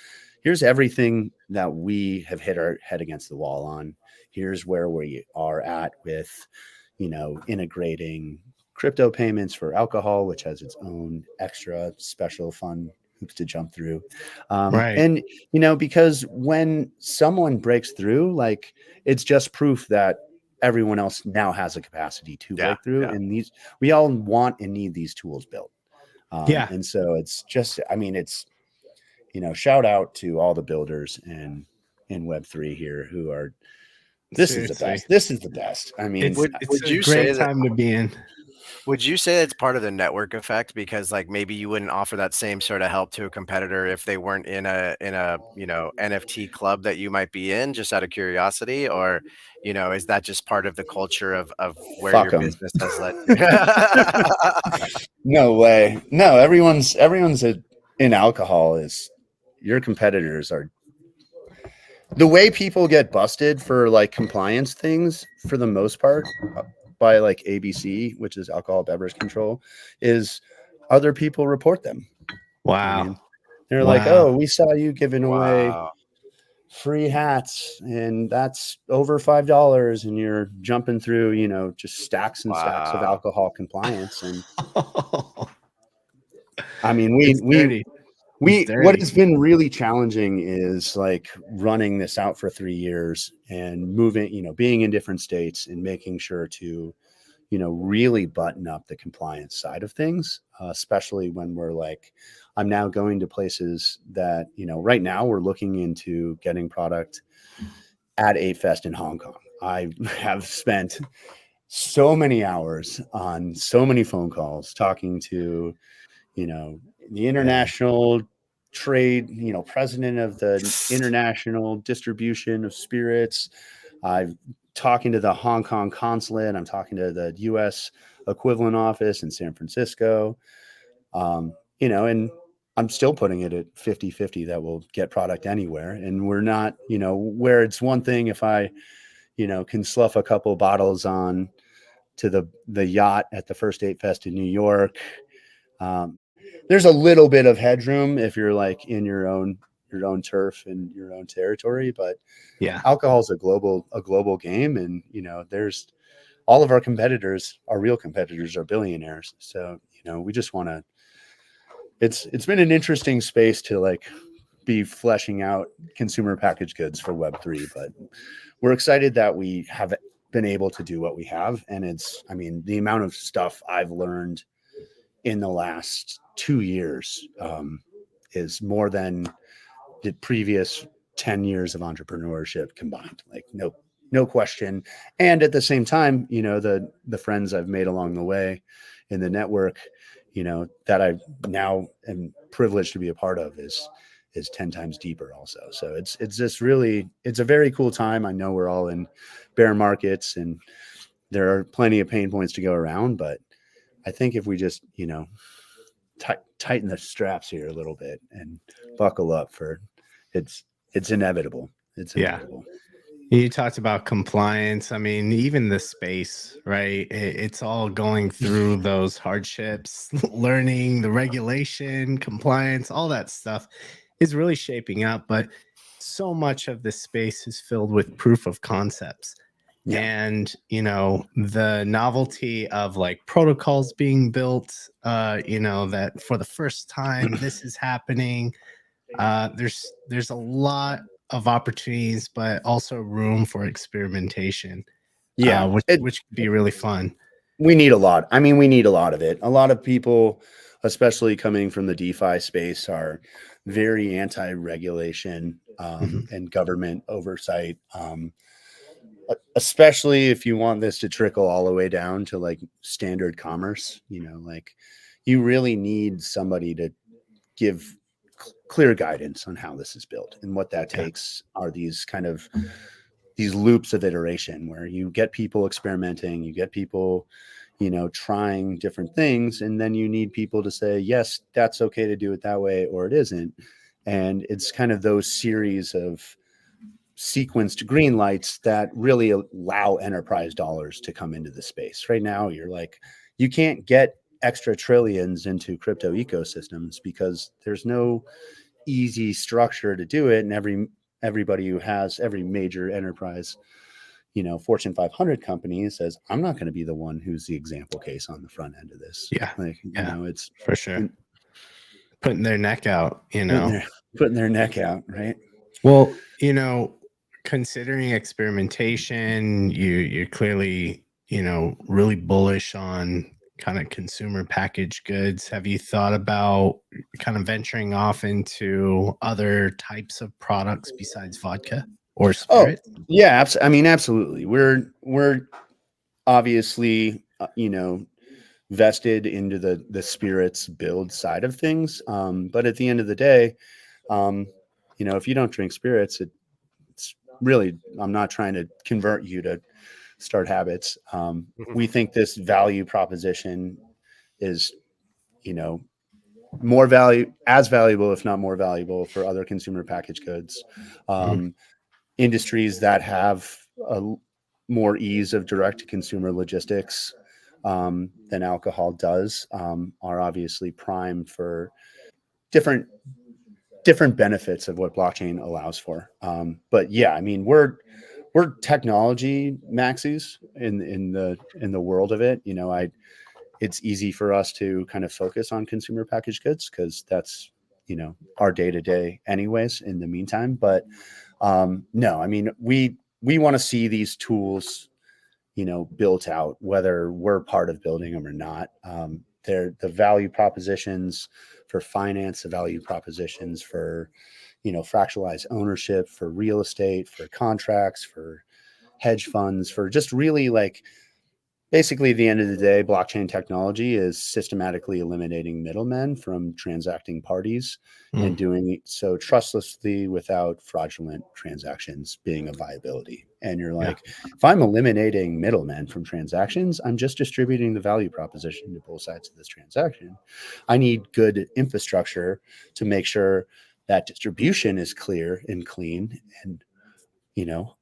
Here's everything that we have hit our head against the wall on. Here's where we are at with, integrating crypto payments for alcohol, which has its own extra special fun hoops to jump through. Right. And, because when someone breaks through, like it's just proof that everyone else now has a capacity to break through. Yeah. And we all want and need these tools built. And so it's just, it's, shout out to all the builders in Web3 here who are, this is the best. This is the best. I mean, it's a great time to be in. Would you say it's part of the network effect? Because like maybe you wouldn't offer that same sort of help to a competitor if they weren't in a NFT club that you might be in, just out of curiosity, or is that just part of the culture of where fuck your 'em. business has led? No way. No, everyone's in alcohol is your competitors are. The way people get busted for like compliance things for the most part by like ABC, which is alcohol beverage control, is other people report them. Wow. I mean, they're like, oh, we saw you giving away Wow. free hats and that's over $5 and you're jumping through, just stacks and stacks of alcohol compliance. And I mean, what has been really challenging is like running this out for 3 years and moving, being in different states and making sure to, really button up the compliance side of things, especially when we're like, I'm now going to places that, right now we're looking into getting product at Ape Fest in Hong Kong. I have spent so many hours on so many phone calls talking to, the international trade, president of the international distribution of spirits. I'm talking to the Hong Kong consulate. I'm talking to the U.S. equivalent office in San Francisco. And I'm still putting it at 50-50 that we'll get product anywhere. And we're not, where it's one thing if I, can slough a couple bottles on to the yacht at the first Ape Fest in New York. There's a little bit of headroom if you're like in your own turf and your own territory, but alcohol is a global game. And, there's all of our competitors, our real competitors are billionaires. So, we just want to, it's been an interesting space to like be fleshing out consumer packaged goods for Web3, but we're excited that we have been able to do what we have. And the amount of stuff I've learned in the last 2 years is more than the previous 10 years of entrepreneurship combined. Like no question. And at the same time, the friends I've made along the way in the network, that I now am privileged to be a part of is 10 times deeper also. So it's just really, it's a very cool time. I know we're all in bear markets and there are plenty of pain points to go around, but I think if we just, tighten the straps here a little bit and buckle up for it's inevitable. It's inevitable. You talked about compliance. I mean, even the space, right? It's all going through those hardships, learning the regulation, compliance, all that stuff is really shaping up. But so much of this space is filled with proof of concepts. Yeah. And the novelty of like protocols being built, that for the first time this is happening. There's a lot of opportunities, but also room for experimentation, Yeah. which could be really fun. We need a lot. I mean, we need a lot of it. A lot of people, especially coming from the DeFi space, are very anti-regulation and government oversight, especially if you want this to trickle all the way down to like standard commerce. Like you really need somebody to give clear guidance on how this is built, and what that takes are these loops of iteration where you get people experimenting, you get people trying different things, and then you need people to say, yes, that's okay to do it that way, or it isn't. And it's kind of those series of sequenced green lights that really allow enterprise dollars to come into the space. Right now, you can't get extra trillions into crypto ecosystems because there's no easy structure to do it. And everybody who has every major enterprise, Fortune 500 company says, I'm not going to be the one who's the example case on the front end of this. It's for sure. Putting their neck out, putting their neck out. Right. Well, considering experimentation, you're clearly, really bullish on kind of consumer packaged goods. Have you thought about kind of venturing off into other types of products besides vodka or spirit? Oh, yeah. I mean, absolutely. We're obviously, vested into the spirits build side of things. But at the end of the day, if you don't drink spirits, it's really, I'm not trying to convert you to start habits. We think this value proposition is, more as valuable, if not more valuable, for other consumer packaged goods. Industries that have a more ease of direct to consumer logistics than alcohol does are obviously primed for different benefits of what blockchain allows for. But yeah, I mean, we're technology maxis in the world of it. It's easy for us to kind of focus on consumer packaged goods because that's our day to day anyways in the meantime. But no, I mean, we want to see these tools built out, whether we're part of building them or not. They're the value propositions for finance, the value propositions for fractionalized ownership, for real estate, for contracts, for hedge funds, for just really basically, at the end of the day, blockchain technology is systematically eliminating middlemen from transacting parties and doing it so trustlessly without fraudulent transactions being a viability. And you're like, if I'm eliminating middlemen from transactions, I'm just distributing the value proposition to both sides of this transaction. I need good infrastructure to make sure that distribution is clear and clean and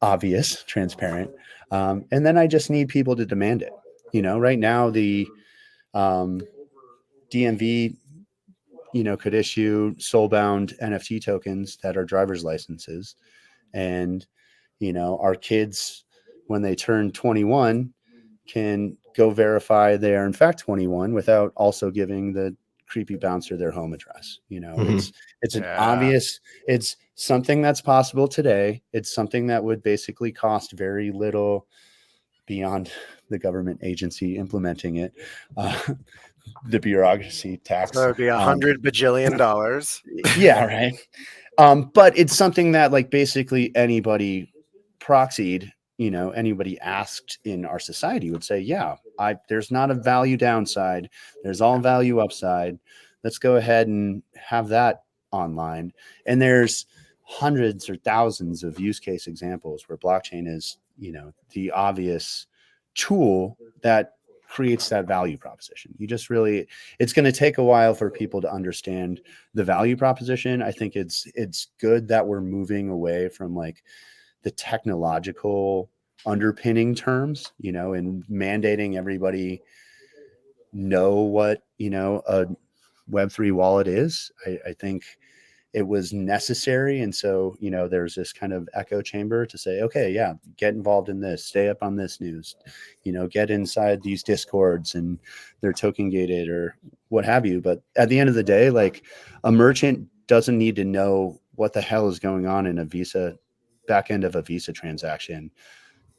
obvious, transparent. And then I just need people to demand it. Right now the DMV, could issue soul-bound NFT tokens that are driver's licenses. And, our kids, when they turn 21, can go verify they are in fact 21 without also giving the creepy bouncer their home address. It's an obvious, it's something that's possible today. It's something that would basically cost very little beyond the government agency implementing it, the bureaucracy tax. So it would be $100 bajillion. Yeah, right. But it's something that basically anybody proxied, anybody asked in our society would say, yeah, there's not a value downside. There's all value upside. Let's go ahead and have that online. And there's hundreds or thousands of use case examples where blockchain is, the obvious tool that creates that value proposition. It's going to take a while for people to understand the value proposition. I think it's good that we're moving away from the technological underpinning terms, and mandating everybody know what, a Web3 wallet is. I think it was necessary. And so, there's this kind of echo chamber to say, okay, yeah, get involved in this, stay up on this news, get inside these discords, and they're token gated or what have you. But at the end of the day, like, a merchant doesn't need to know what the hell is going on in a Visa back end of a Visa transaction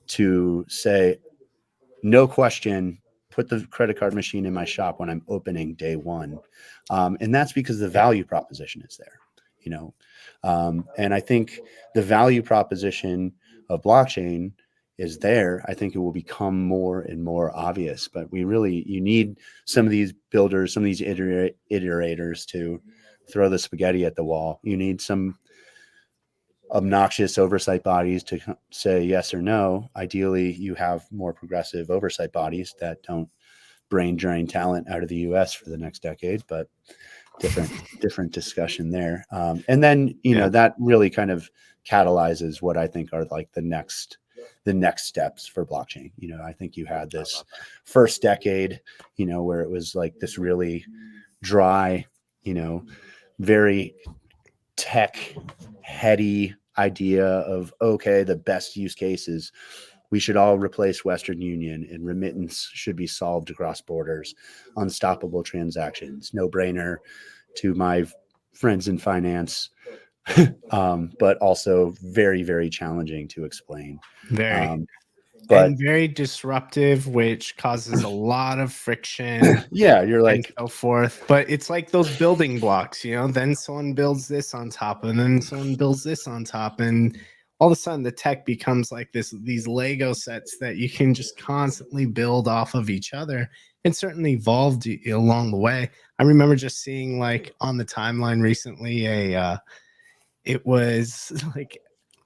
to say, no question, put the credit card machine in my shop when I'm opening day one. And that's because the value proposition is there, and I think the value proposition of blockchain is there. I think it will become more and more obvious, but you need some of these builders, some of these iterators to throw the spaghetti at the wall. You need some obnoxious oversight bodies to say yes or no. Ideally, you have more progressive oversight bodies that don't brain drain talent out of the US for the next decade, but different discussion there. And then, that really kind of catalyzes what I think are like the next steps for blockchain. I think you had this first decade, where it was like this really dry, very tech heady idea of, okay, the best use cases, we should all replace Western Union and remittance should be solved across borders, unstoppable transactions, no brainer to my friends in finance, but also very, very challenging to explain. And very disruptive, which causes a lot of friction. Yeah, you're like, and so forth. But it's like those building blocks, then someone builds this on top, and then someone builds this on top, and all of a sudden the tech becomes like these Lego sets that you can just constantly build off of each other, and certainly evolved along the way. I remember just seeing, like, on the timeline recently, it was like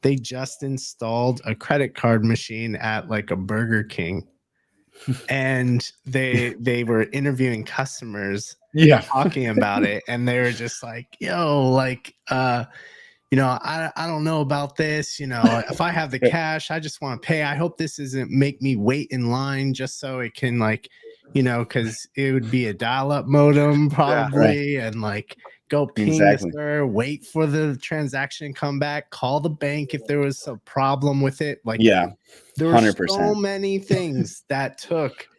they just installed a credit card machine at like a Burger King, and they were interviewing customers, talking about it, and they were just like, yo, like, I don't know about this. If I have the cash, I just want to pay. I hope this doesn't make me wait in line just so it can, like, because it would be a dial-up modem probably, and like go ping the server, wait for the transaction to come back, call the bank if there was a problem with it. Like, there were 100%. so many things that took,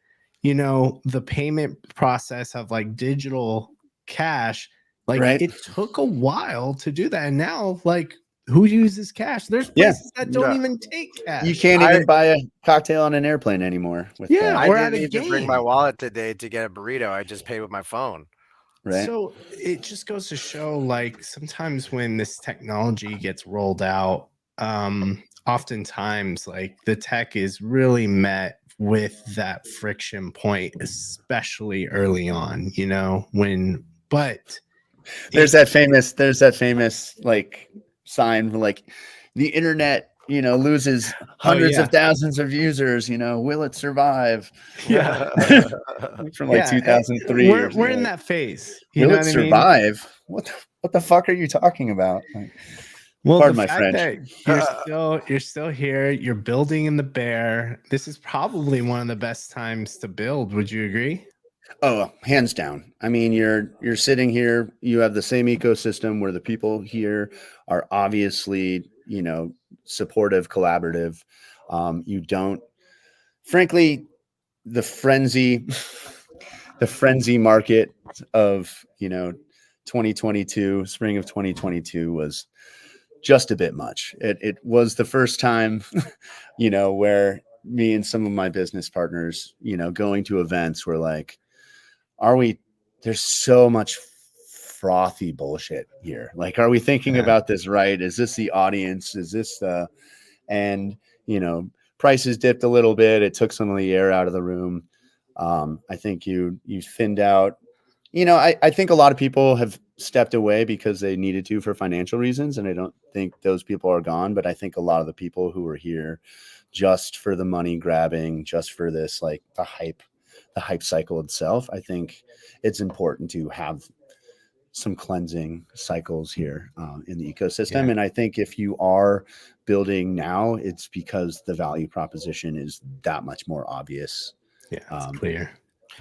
the payment process of like digital cash. Like, it took a while to do that. And now, like, who uses cash? There's places that don't even take cash. You can't even buy a cocktail on an airplane anymore with cash. I didn't even bring my wallet today to get a burrito. I just paid with my phone. Right. So it just goes to show, like, sometimes when this technology gets rolled out, oftentimes, like, the tech is really met with that friction point, especially early on, but there's that famous like sign for, like, the internet, loses hundreds of thousands of users, will it survive? From like 2003. We're in that phase. Will it survive? What the fuck are you talking about? Well, pardon the my fact French. that you're still here, you're building in the bear. This is probably one of the best times to build. Would you agree? Oh, hands down. I mean, you're sitting here, you have the same ecosystem where the people here are obviously, supportive, collaborative. You don't, frankly, the frenzy market of, 2022, spring of 2022 was just a bit much. It was the first time, where me and some of my business partners, going to events were like, there's so much frothy bullshit here. Like, are we thinking about this right? Is this the audience? Is this and prices dipped a little bit. It took some of the air out of the room. I think you thinned out, I think a lot of people have stepped away because they needed to for financial reasons. And I don't think those people are gone, but I think a lot of the people who were here just for the money grabbing, just for this, like, the hype cycle itself, I think it's important to have some cleansing cycles here in the ecosystem. And I think if you are building now, it's because the value proposition is that much more obvious. Yeah, it's clear.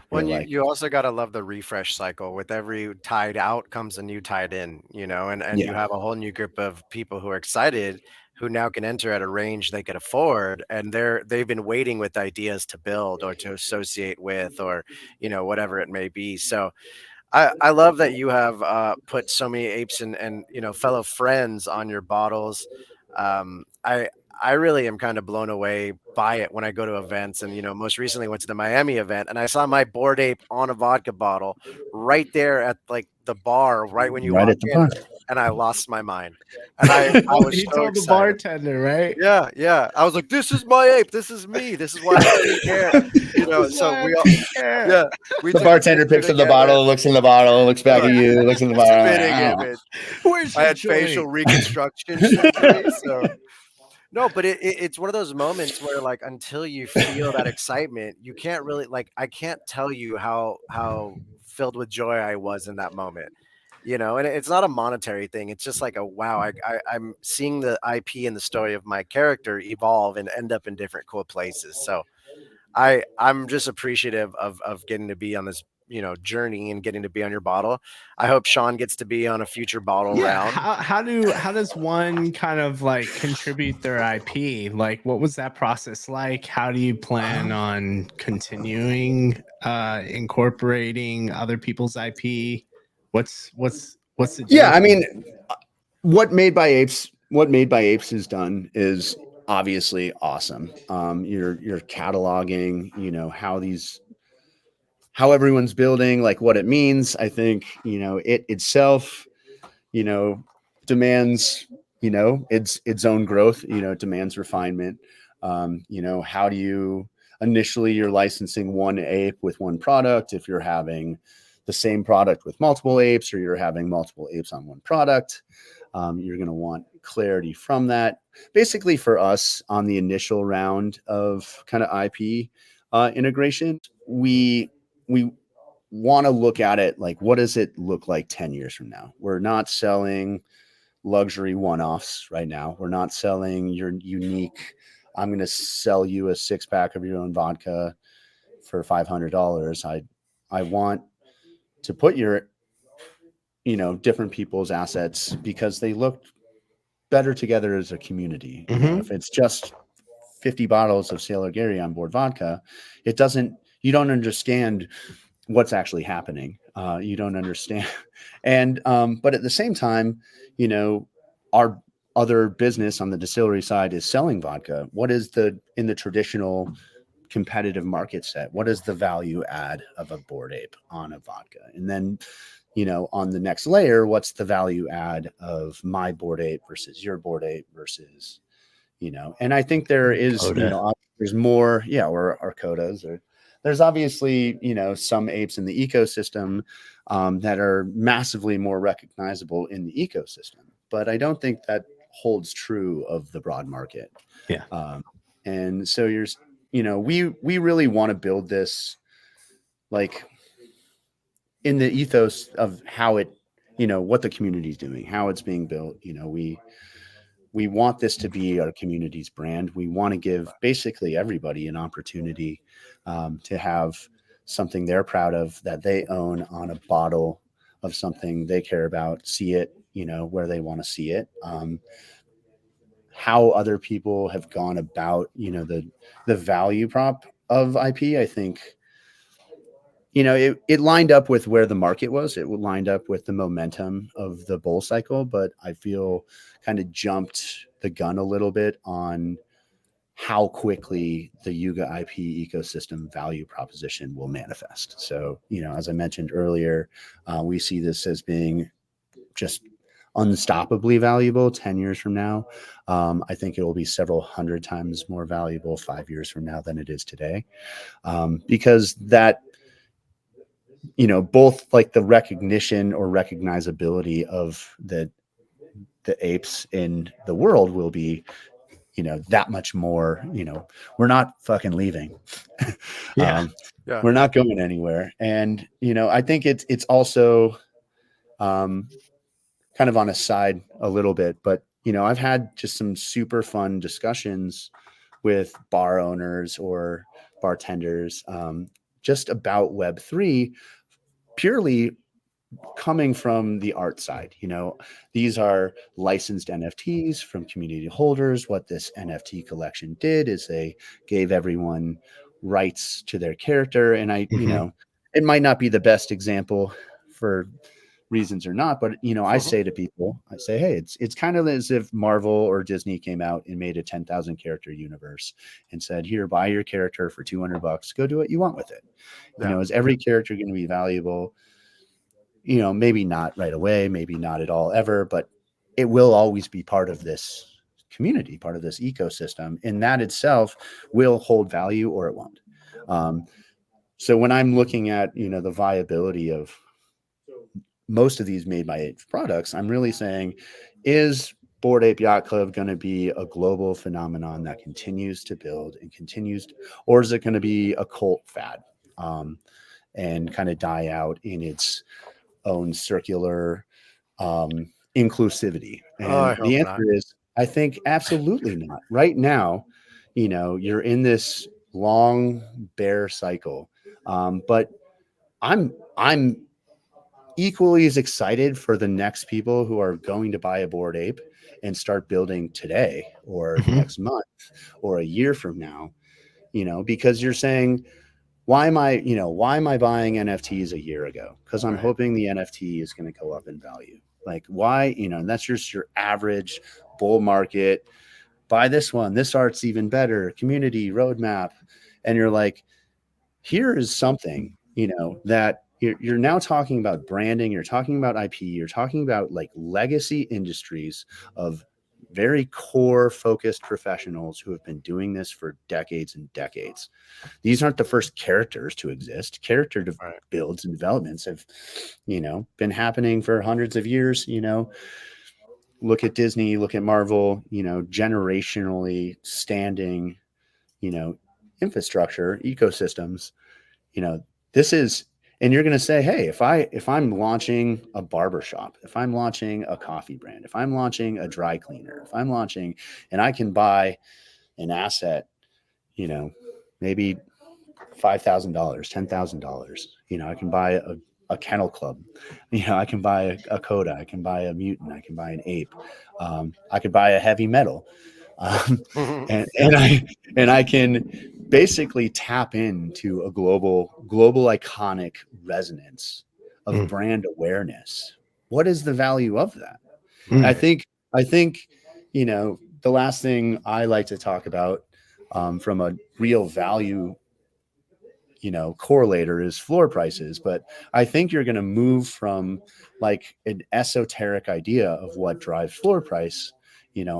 Well, Feel and you like, you also gotta love the refresh cycle. With every tide out comes a new tide in, and you yeah, have a whole new group of people who are excited, who now can enter at a range they could afford, and they've been waiting with ideas to build or to associate with, or whatever it may be. So I love that you have put so many apes and fellow friends on your bottles. I really am kind of blown away by it when I go to events, and most recently went to the Miami event, and I saw my Bored Ape on a vodka bottle right there at like the bar right when you right walk at the in, bar. and I lost my mind, and I was He so told the excited. bartender, right? Yeah, yeah. I was like, "This is my ape. This is me. This is why I didn't care." This is So why I we all, didn't care. yeah, we The took a bartender picture picks up the together. bottle, looks in the bottle, looks back at Look, you, looks in the bottle. spitting I don't know. image. Where's I your had facial joint? reconstruction surgery, so no, but it's one of those moments where, like, until you feel that excitement, you can't really like, I can't tell you how filled with joy I was in that moment, and it's not a monetary thing. It's just like a wow, I'm seeing the IP and the story of my character evolve and end up in different cool places. So I'm just appreciative of getting to be on this, journey and getting to be on your bottle. I hope Sean gets to be on a future bottle Yeah, round. how does one kind of like contribute their IP? Like, what was that process like? How do you plan on continuing incorporating other people's IP? What's the Yeah, deal? I mean, what Made by Apes has done is obviously awesome. You're cataloging, how everyone's building, like what it means. I think, it itself, you know, demands, its own growth, it demands refinement. How do you initially you're licensing one ape with one product. If you're having the same product with multiple apes, or you're having multiple apes on one product, you're going to want clarity from that. Basically, for us on the initial round of kind of IP integration, we want to look at it like, what does it look like 10 years from now? We're not selling luxury one-offs right now. We're not selling your unique, I'm going to sell you a 6-pack of your own vodka for $500. I want to put your, different people's assets because they look better together as a community. If it's just 50 bottles of Sailor Gary on board vodka, you don't understand what's actually happening. You don't understand. And, but at the same time, our other business on the distillery side is selling vodka. What is in the traditional competitive market set? What is the value add of a Bored Ape on a vodka? And then, on the next layer, what's the value add of my Bored Ape versus your Bored Ape versus, and I think there is, Coda. there's more, yeah, or codas, or there's obviously, some apes in the ecosystem that are massively more recognizable in the ecosystem. But I don't think that holds true of the broad market. Yeah. And so we really want to build this like in the ethos of how it, what the community is doing, how it's being built. We want this to be our community's brand. We want to give basically everybody an opportunity to have something they're proud of that they own on a bottle of something they care about, see it, where they want to see it. How other people have gone about, the value prop of IP, I think, it lined up with where the market was. It lined up with the momentum of the bull cycle, but I feel kind of jumped the gun a little bit on how quickly the Yuga IP ecosystem value proposition will manifest. So, as I mentioned earlier, we see this as being just unstoppably valuable 10 years from now. I think it will be several hundred times more valuable 5 years from now than it is today, because that, both like the recognition or recognizability of the apes in the world will be, that much more. We're not fucking leaving. Yeah. Yeah. We're not going anywhere. And, I think it's also kind of on a side a little bit, but, I've had just some super fun discussions with bar owners or bartenders, just about Web3 purely coming from the art side. These are licensed NFTs from community holders. What this NFT collection did is they gave everyone rights to their character. And it might not be the best example for reasons or not, but I say to people, I say, hey, it's kind of as if Marvel or Disney came out and made a 10,000 character universe and said, here, buy your character for $200, go do what you want with it. Is every character going to be valuable? Maybe not right away, maybe not at all ever, but it will always be part of this community, part of this ecosystem, and that itself will hold value or it won't. So when I'm looking at the viability of most of these made by Ape products, I'm really saying, is Bored Ape Yacht Club going to be a global phenomenon that continues to build and continues, or is it going to be a cult fad and kind of die out in its own circular inclusivity? And the answer is, I think absolutely not. Right now, you're in this long bear cycle, but I'm equally as excited for the next people who are going to buy a Bored Ape and start building today or next month or a year from now, because you're saying, why am I buying NFTs a year ago? Because I'm hoping the NFT is going to go up in value. Like, why, and that's just your average bull market. Buy this one. This art's even better. Community roadmap. And you're like, here is something, that you're now talking about branding. You're talking about IP. You're talking about like legacy industries of very core focused professionals who have been doing this for decades and decades. These aren't the first characters to exist. Character builds and developments have, been happening for hundreds of years. Look at Disney, look at Marvel, generationally standing, infrastructure, ecosystems. This is, and you're going to say, hey, if I'm launching a barbershop, if I'm launching a coffee brand, if I'm launching a dry cleaner, if I'm launching, and I can buy an asset, maybe $5,000, $10,000, I can buy a kennel club, I can buy a coda, I can buy a mutant, I can buy an ape, I could buy a heavy metal, and I can basically tap into a global iconic resonance of brand awareness. What is the value of that? I think the last thing I like to talk about from a real value correlator is floor prices. But I think you're going to move from like an esoteric idea of what drives floor price,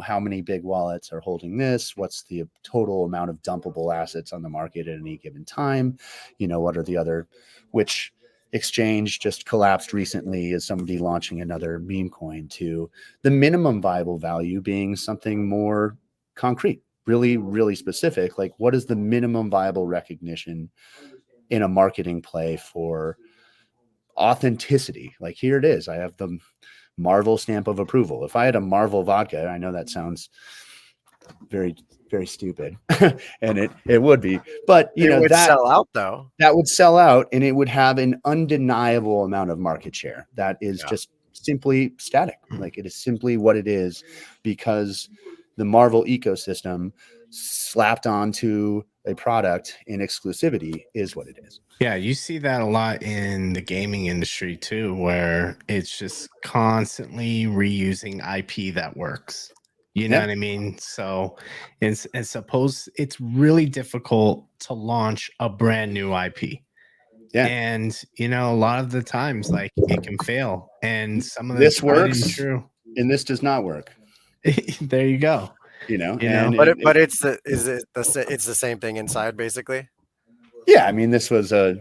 how many big wallets are holding this, what's the total amount of dumpable assets on the market at any given time, what are the other, which exchange just collapsed recently, is somebody launching another meme coin, to the minimum viable value being something more concrete, really, really specific. Like, what is the minimum viable recognition in a marketing play for authenticity? Like, here it is. I have the Marvel stamp of approval. If I had a Marvel vodka, I know that sounds very, very stupid, and it would be, but it would sell out though. That would sell out, and it would have an undeniable amount of market share. That is just simply static. Like, it is simply what it is, because the Marvel ecosystem slapped onto a product in exclusivity is what it is. Yeah, you see that a lot in the gaming industry too, where it's just constantly reusing IP that works. You know what I mean? So and suppose it's really difficult to launch a brand new IP. Yeah. And a lot of the times, like, it can fail. And some of this works true. And this does not work. There you go. But it's the same thing inside, basically. Yeah, I mean, this was a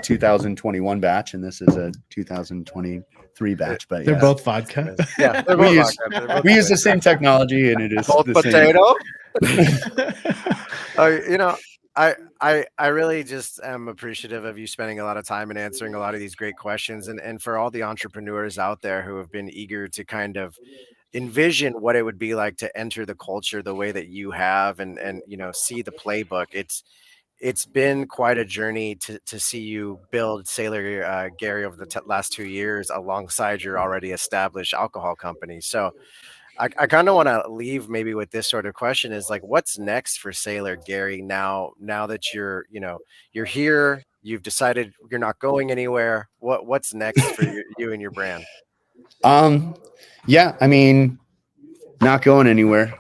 2021 batch, and this is a 2023 batch. But they're both vodka. Yeah, we use the same technology, and it is both the potato. I really just am appreciative of you spending a lot of time and answering a lot of these great questions, and for all the entrepreneurs out there who have been eager to kind of envision what it would be like to enter the culture the way that you have, and see the playbook. it's been quite a journey to see you build Sailor Gary over the last 2 years alongside your already established alcohol company. So I kind of want to leave maybe with this sort of question is like, what's next for Sailor Gary now that you're here, you've decided you're not going anywhere. What's next for you and your brand? Yeah, I mean, not going anywhere.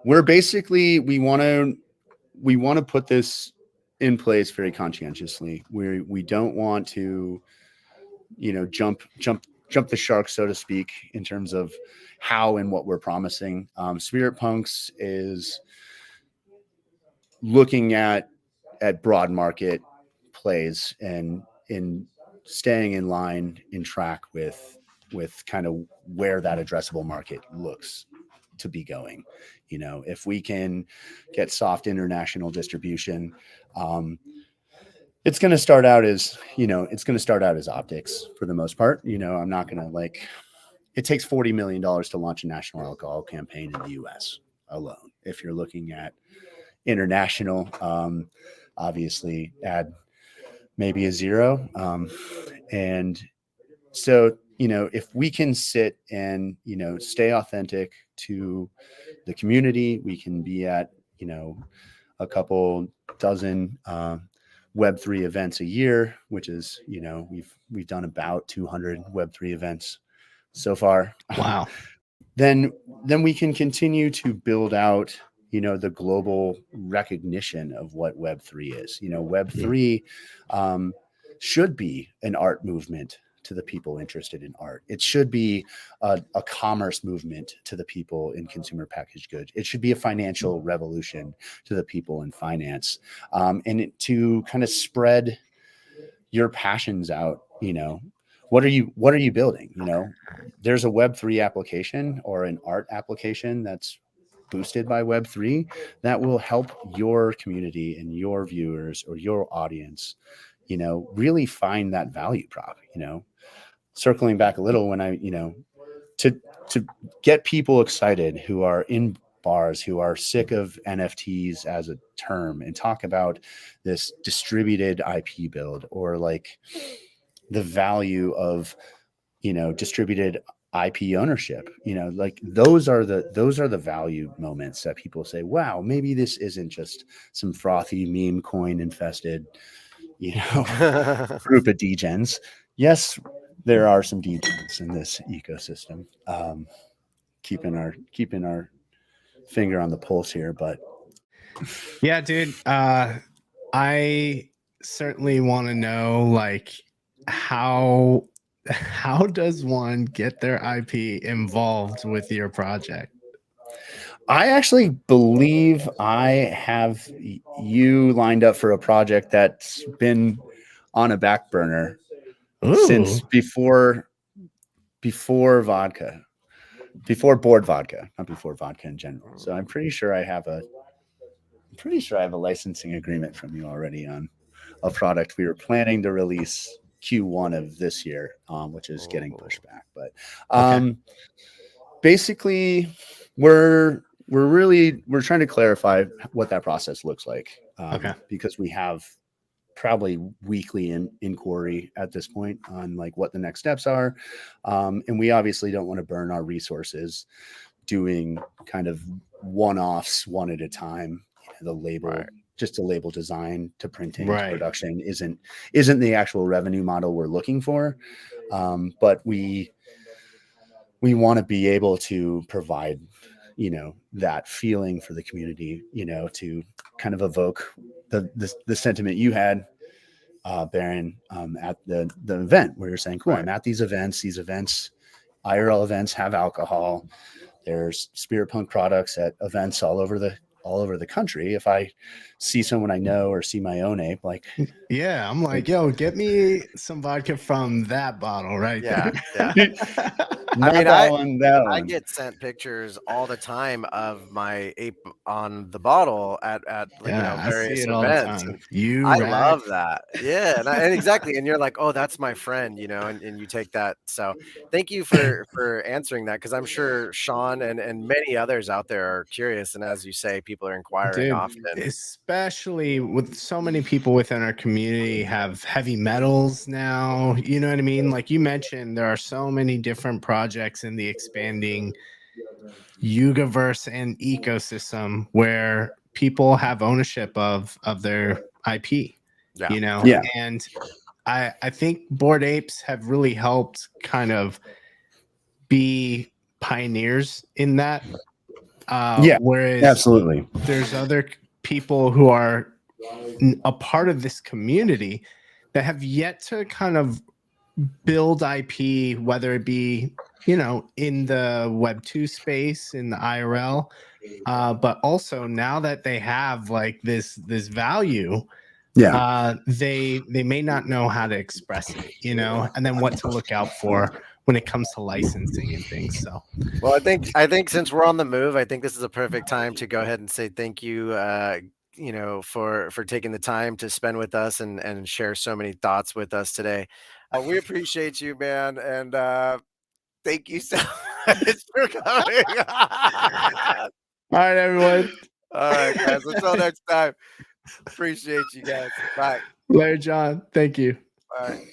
We're basically we want to put this in place very conscientiously. We don't want to, jump the shark, so to speak, in terms of how and what we're promising. SpiritPunks is looking at broad market plays and in staying in line in track with kind of where that addressable market looks to be going. If we can get soft international distribution, it's going to start out as optics for the most part. I'm not going to it takes $40 million to launch a national alcohol campaign in the US alone. If you're looking at international, obviously add maybe a zero. And so, if we can sit and, stay authentic to the community, we can be at, a couple dozen Web3 events a year, which is, we've done about 200 Web3 events so far. Wow. Then we can continue to build out, the global recognition of what Web3 is. Web3 should be an art movement to the people interested in art. It should be a commerce movement to the people in consumer packaged goods. It should be a financial revolution to the people in finance, and to kind of spread your passions out. What are you building? There's a Web3 application or an art application that's boosted by Web3 that will help your community and your viewers or your audience, really find that value prop. Circling back a little, when I, to get people excited who are in bars, who are sick of NFTs as a term, and talk about this distributed IP build, or the value of, distributed IP ownership. Those are the value moments that people say, wow, maybe this isn't just some frothy meme coin infested, group of degens. Yes, there are some degens in this ecosystem. Keeping our finger on the pulse here, but Yeah, dude. I certainly want to know how does one get their IP involved with your project? I actually believe I have you lined up for a project that's been on a back burner since before vodka, before Bored Vodka, not before vodka in general. So I'm pretty sure I have a licensing agreement from you already on a product we were planning to release Q1 of this year, which is getting pushed back. But basically, we're trying to clarify what that process looks like, because we have probably weekly inquiry at this point on what the next steps are, and we obviously don't want to burn our resources doing kind of one-offs one at a time. The label, just a label design to printing to production isn't the actual revenue model we're looking for, but we want to be able to provide that feeling for the community, to kind of evoke the sentiment you had, Baron, at the event, where you're saying, cool, I'm at these events IRL events have alcohol. There's SpiritPunk products at events all over the country. If I see someone I know or see my own ape, I'm like, yo, get me some vodka from that bottle right there. I get sent pictures all the time of my ape on the bottle at various events. I love that. Yeah, and exactly. And you're like, oh, that's my friend, and you take that. So thank you for answering that, because I'm sure Sean and many others out there are curious. And as you say, people are inquiring often. especially with so many people within our community have heavy metals now. You know what I mean? Like you mentioned, there are so many different projects in the expanding Yugaverse and ecosystem where people have ownership of their IP. Yeah. You know, Yeah. and I think Bored Apes have really helped kind of be pioneers in that. Whereas Absolutely. there's other people who are a part of this community that have yet to kind of build IP, whether it be, you know, in the Web2 space, in the IRL, but also now that they have like this value, they may not know how to express it, you know, and then what to look out for when it comes to licensing and things. So, Well, I think since we're on the move, I think this is a perfect time to go ahead and say thank you. You know, for taking the time to spend with us and share so many thoughts with us today. We appreciate you, man, and thank you so much for coming. all right, everyone. All right, guys. Until next time. Appreciate you guys. Bye. Larry John, thank you. Bye.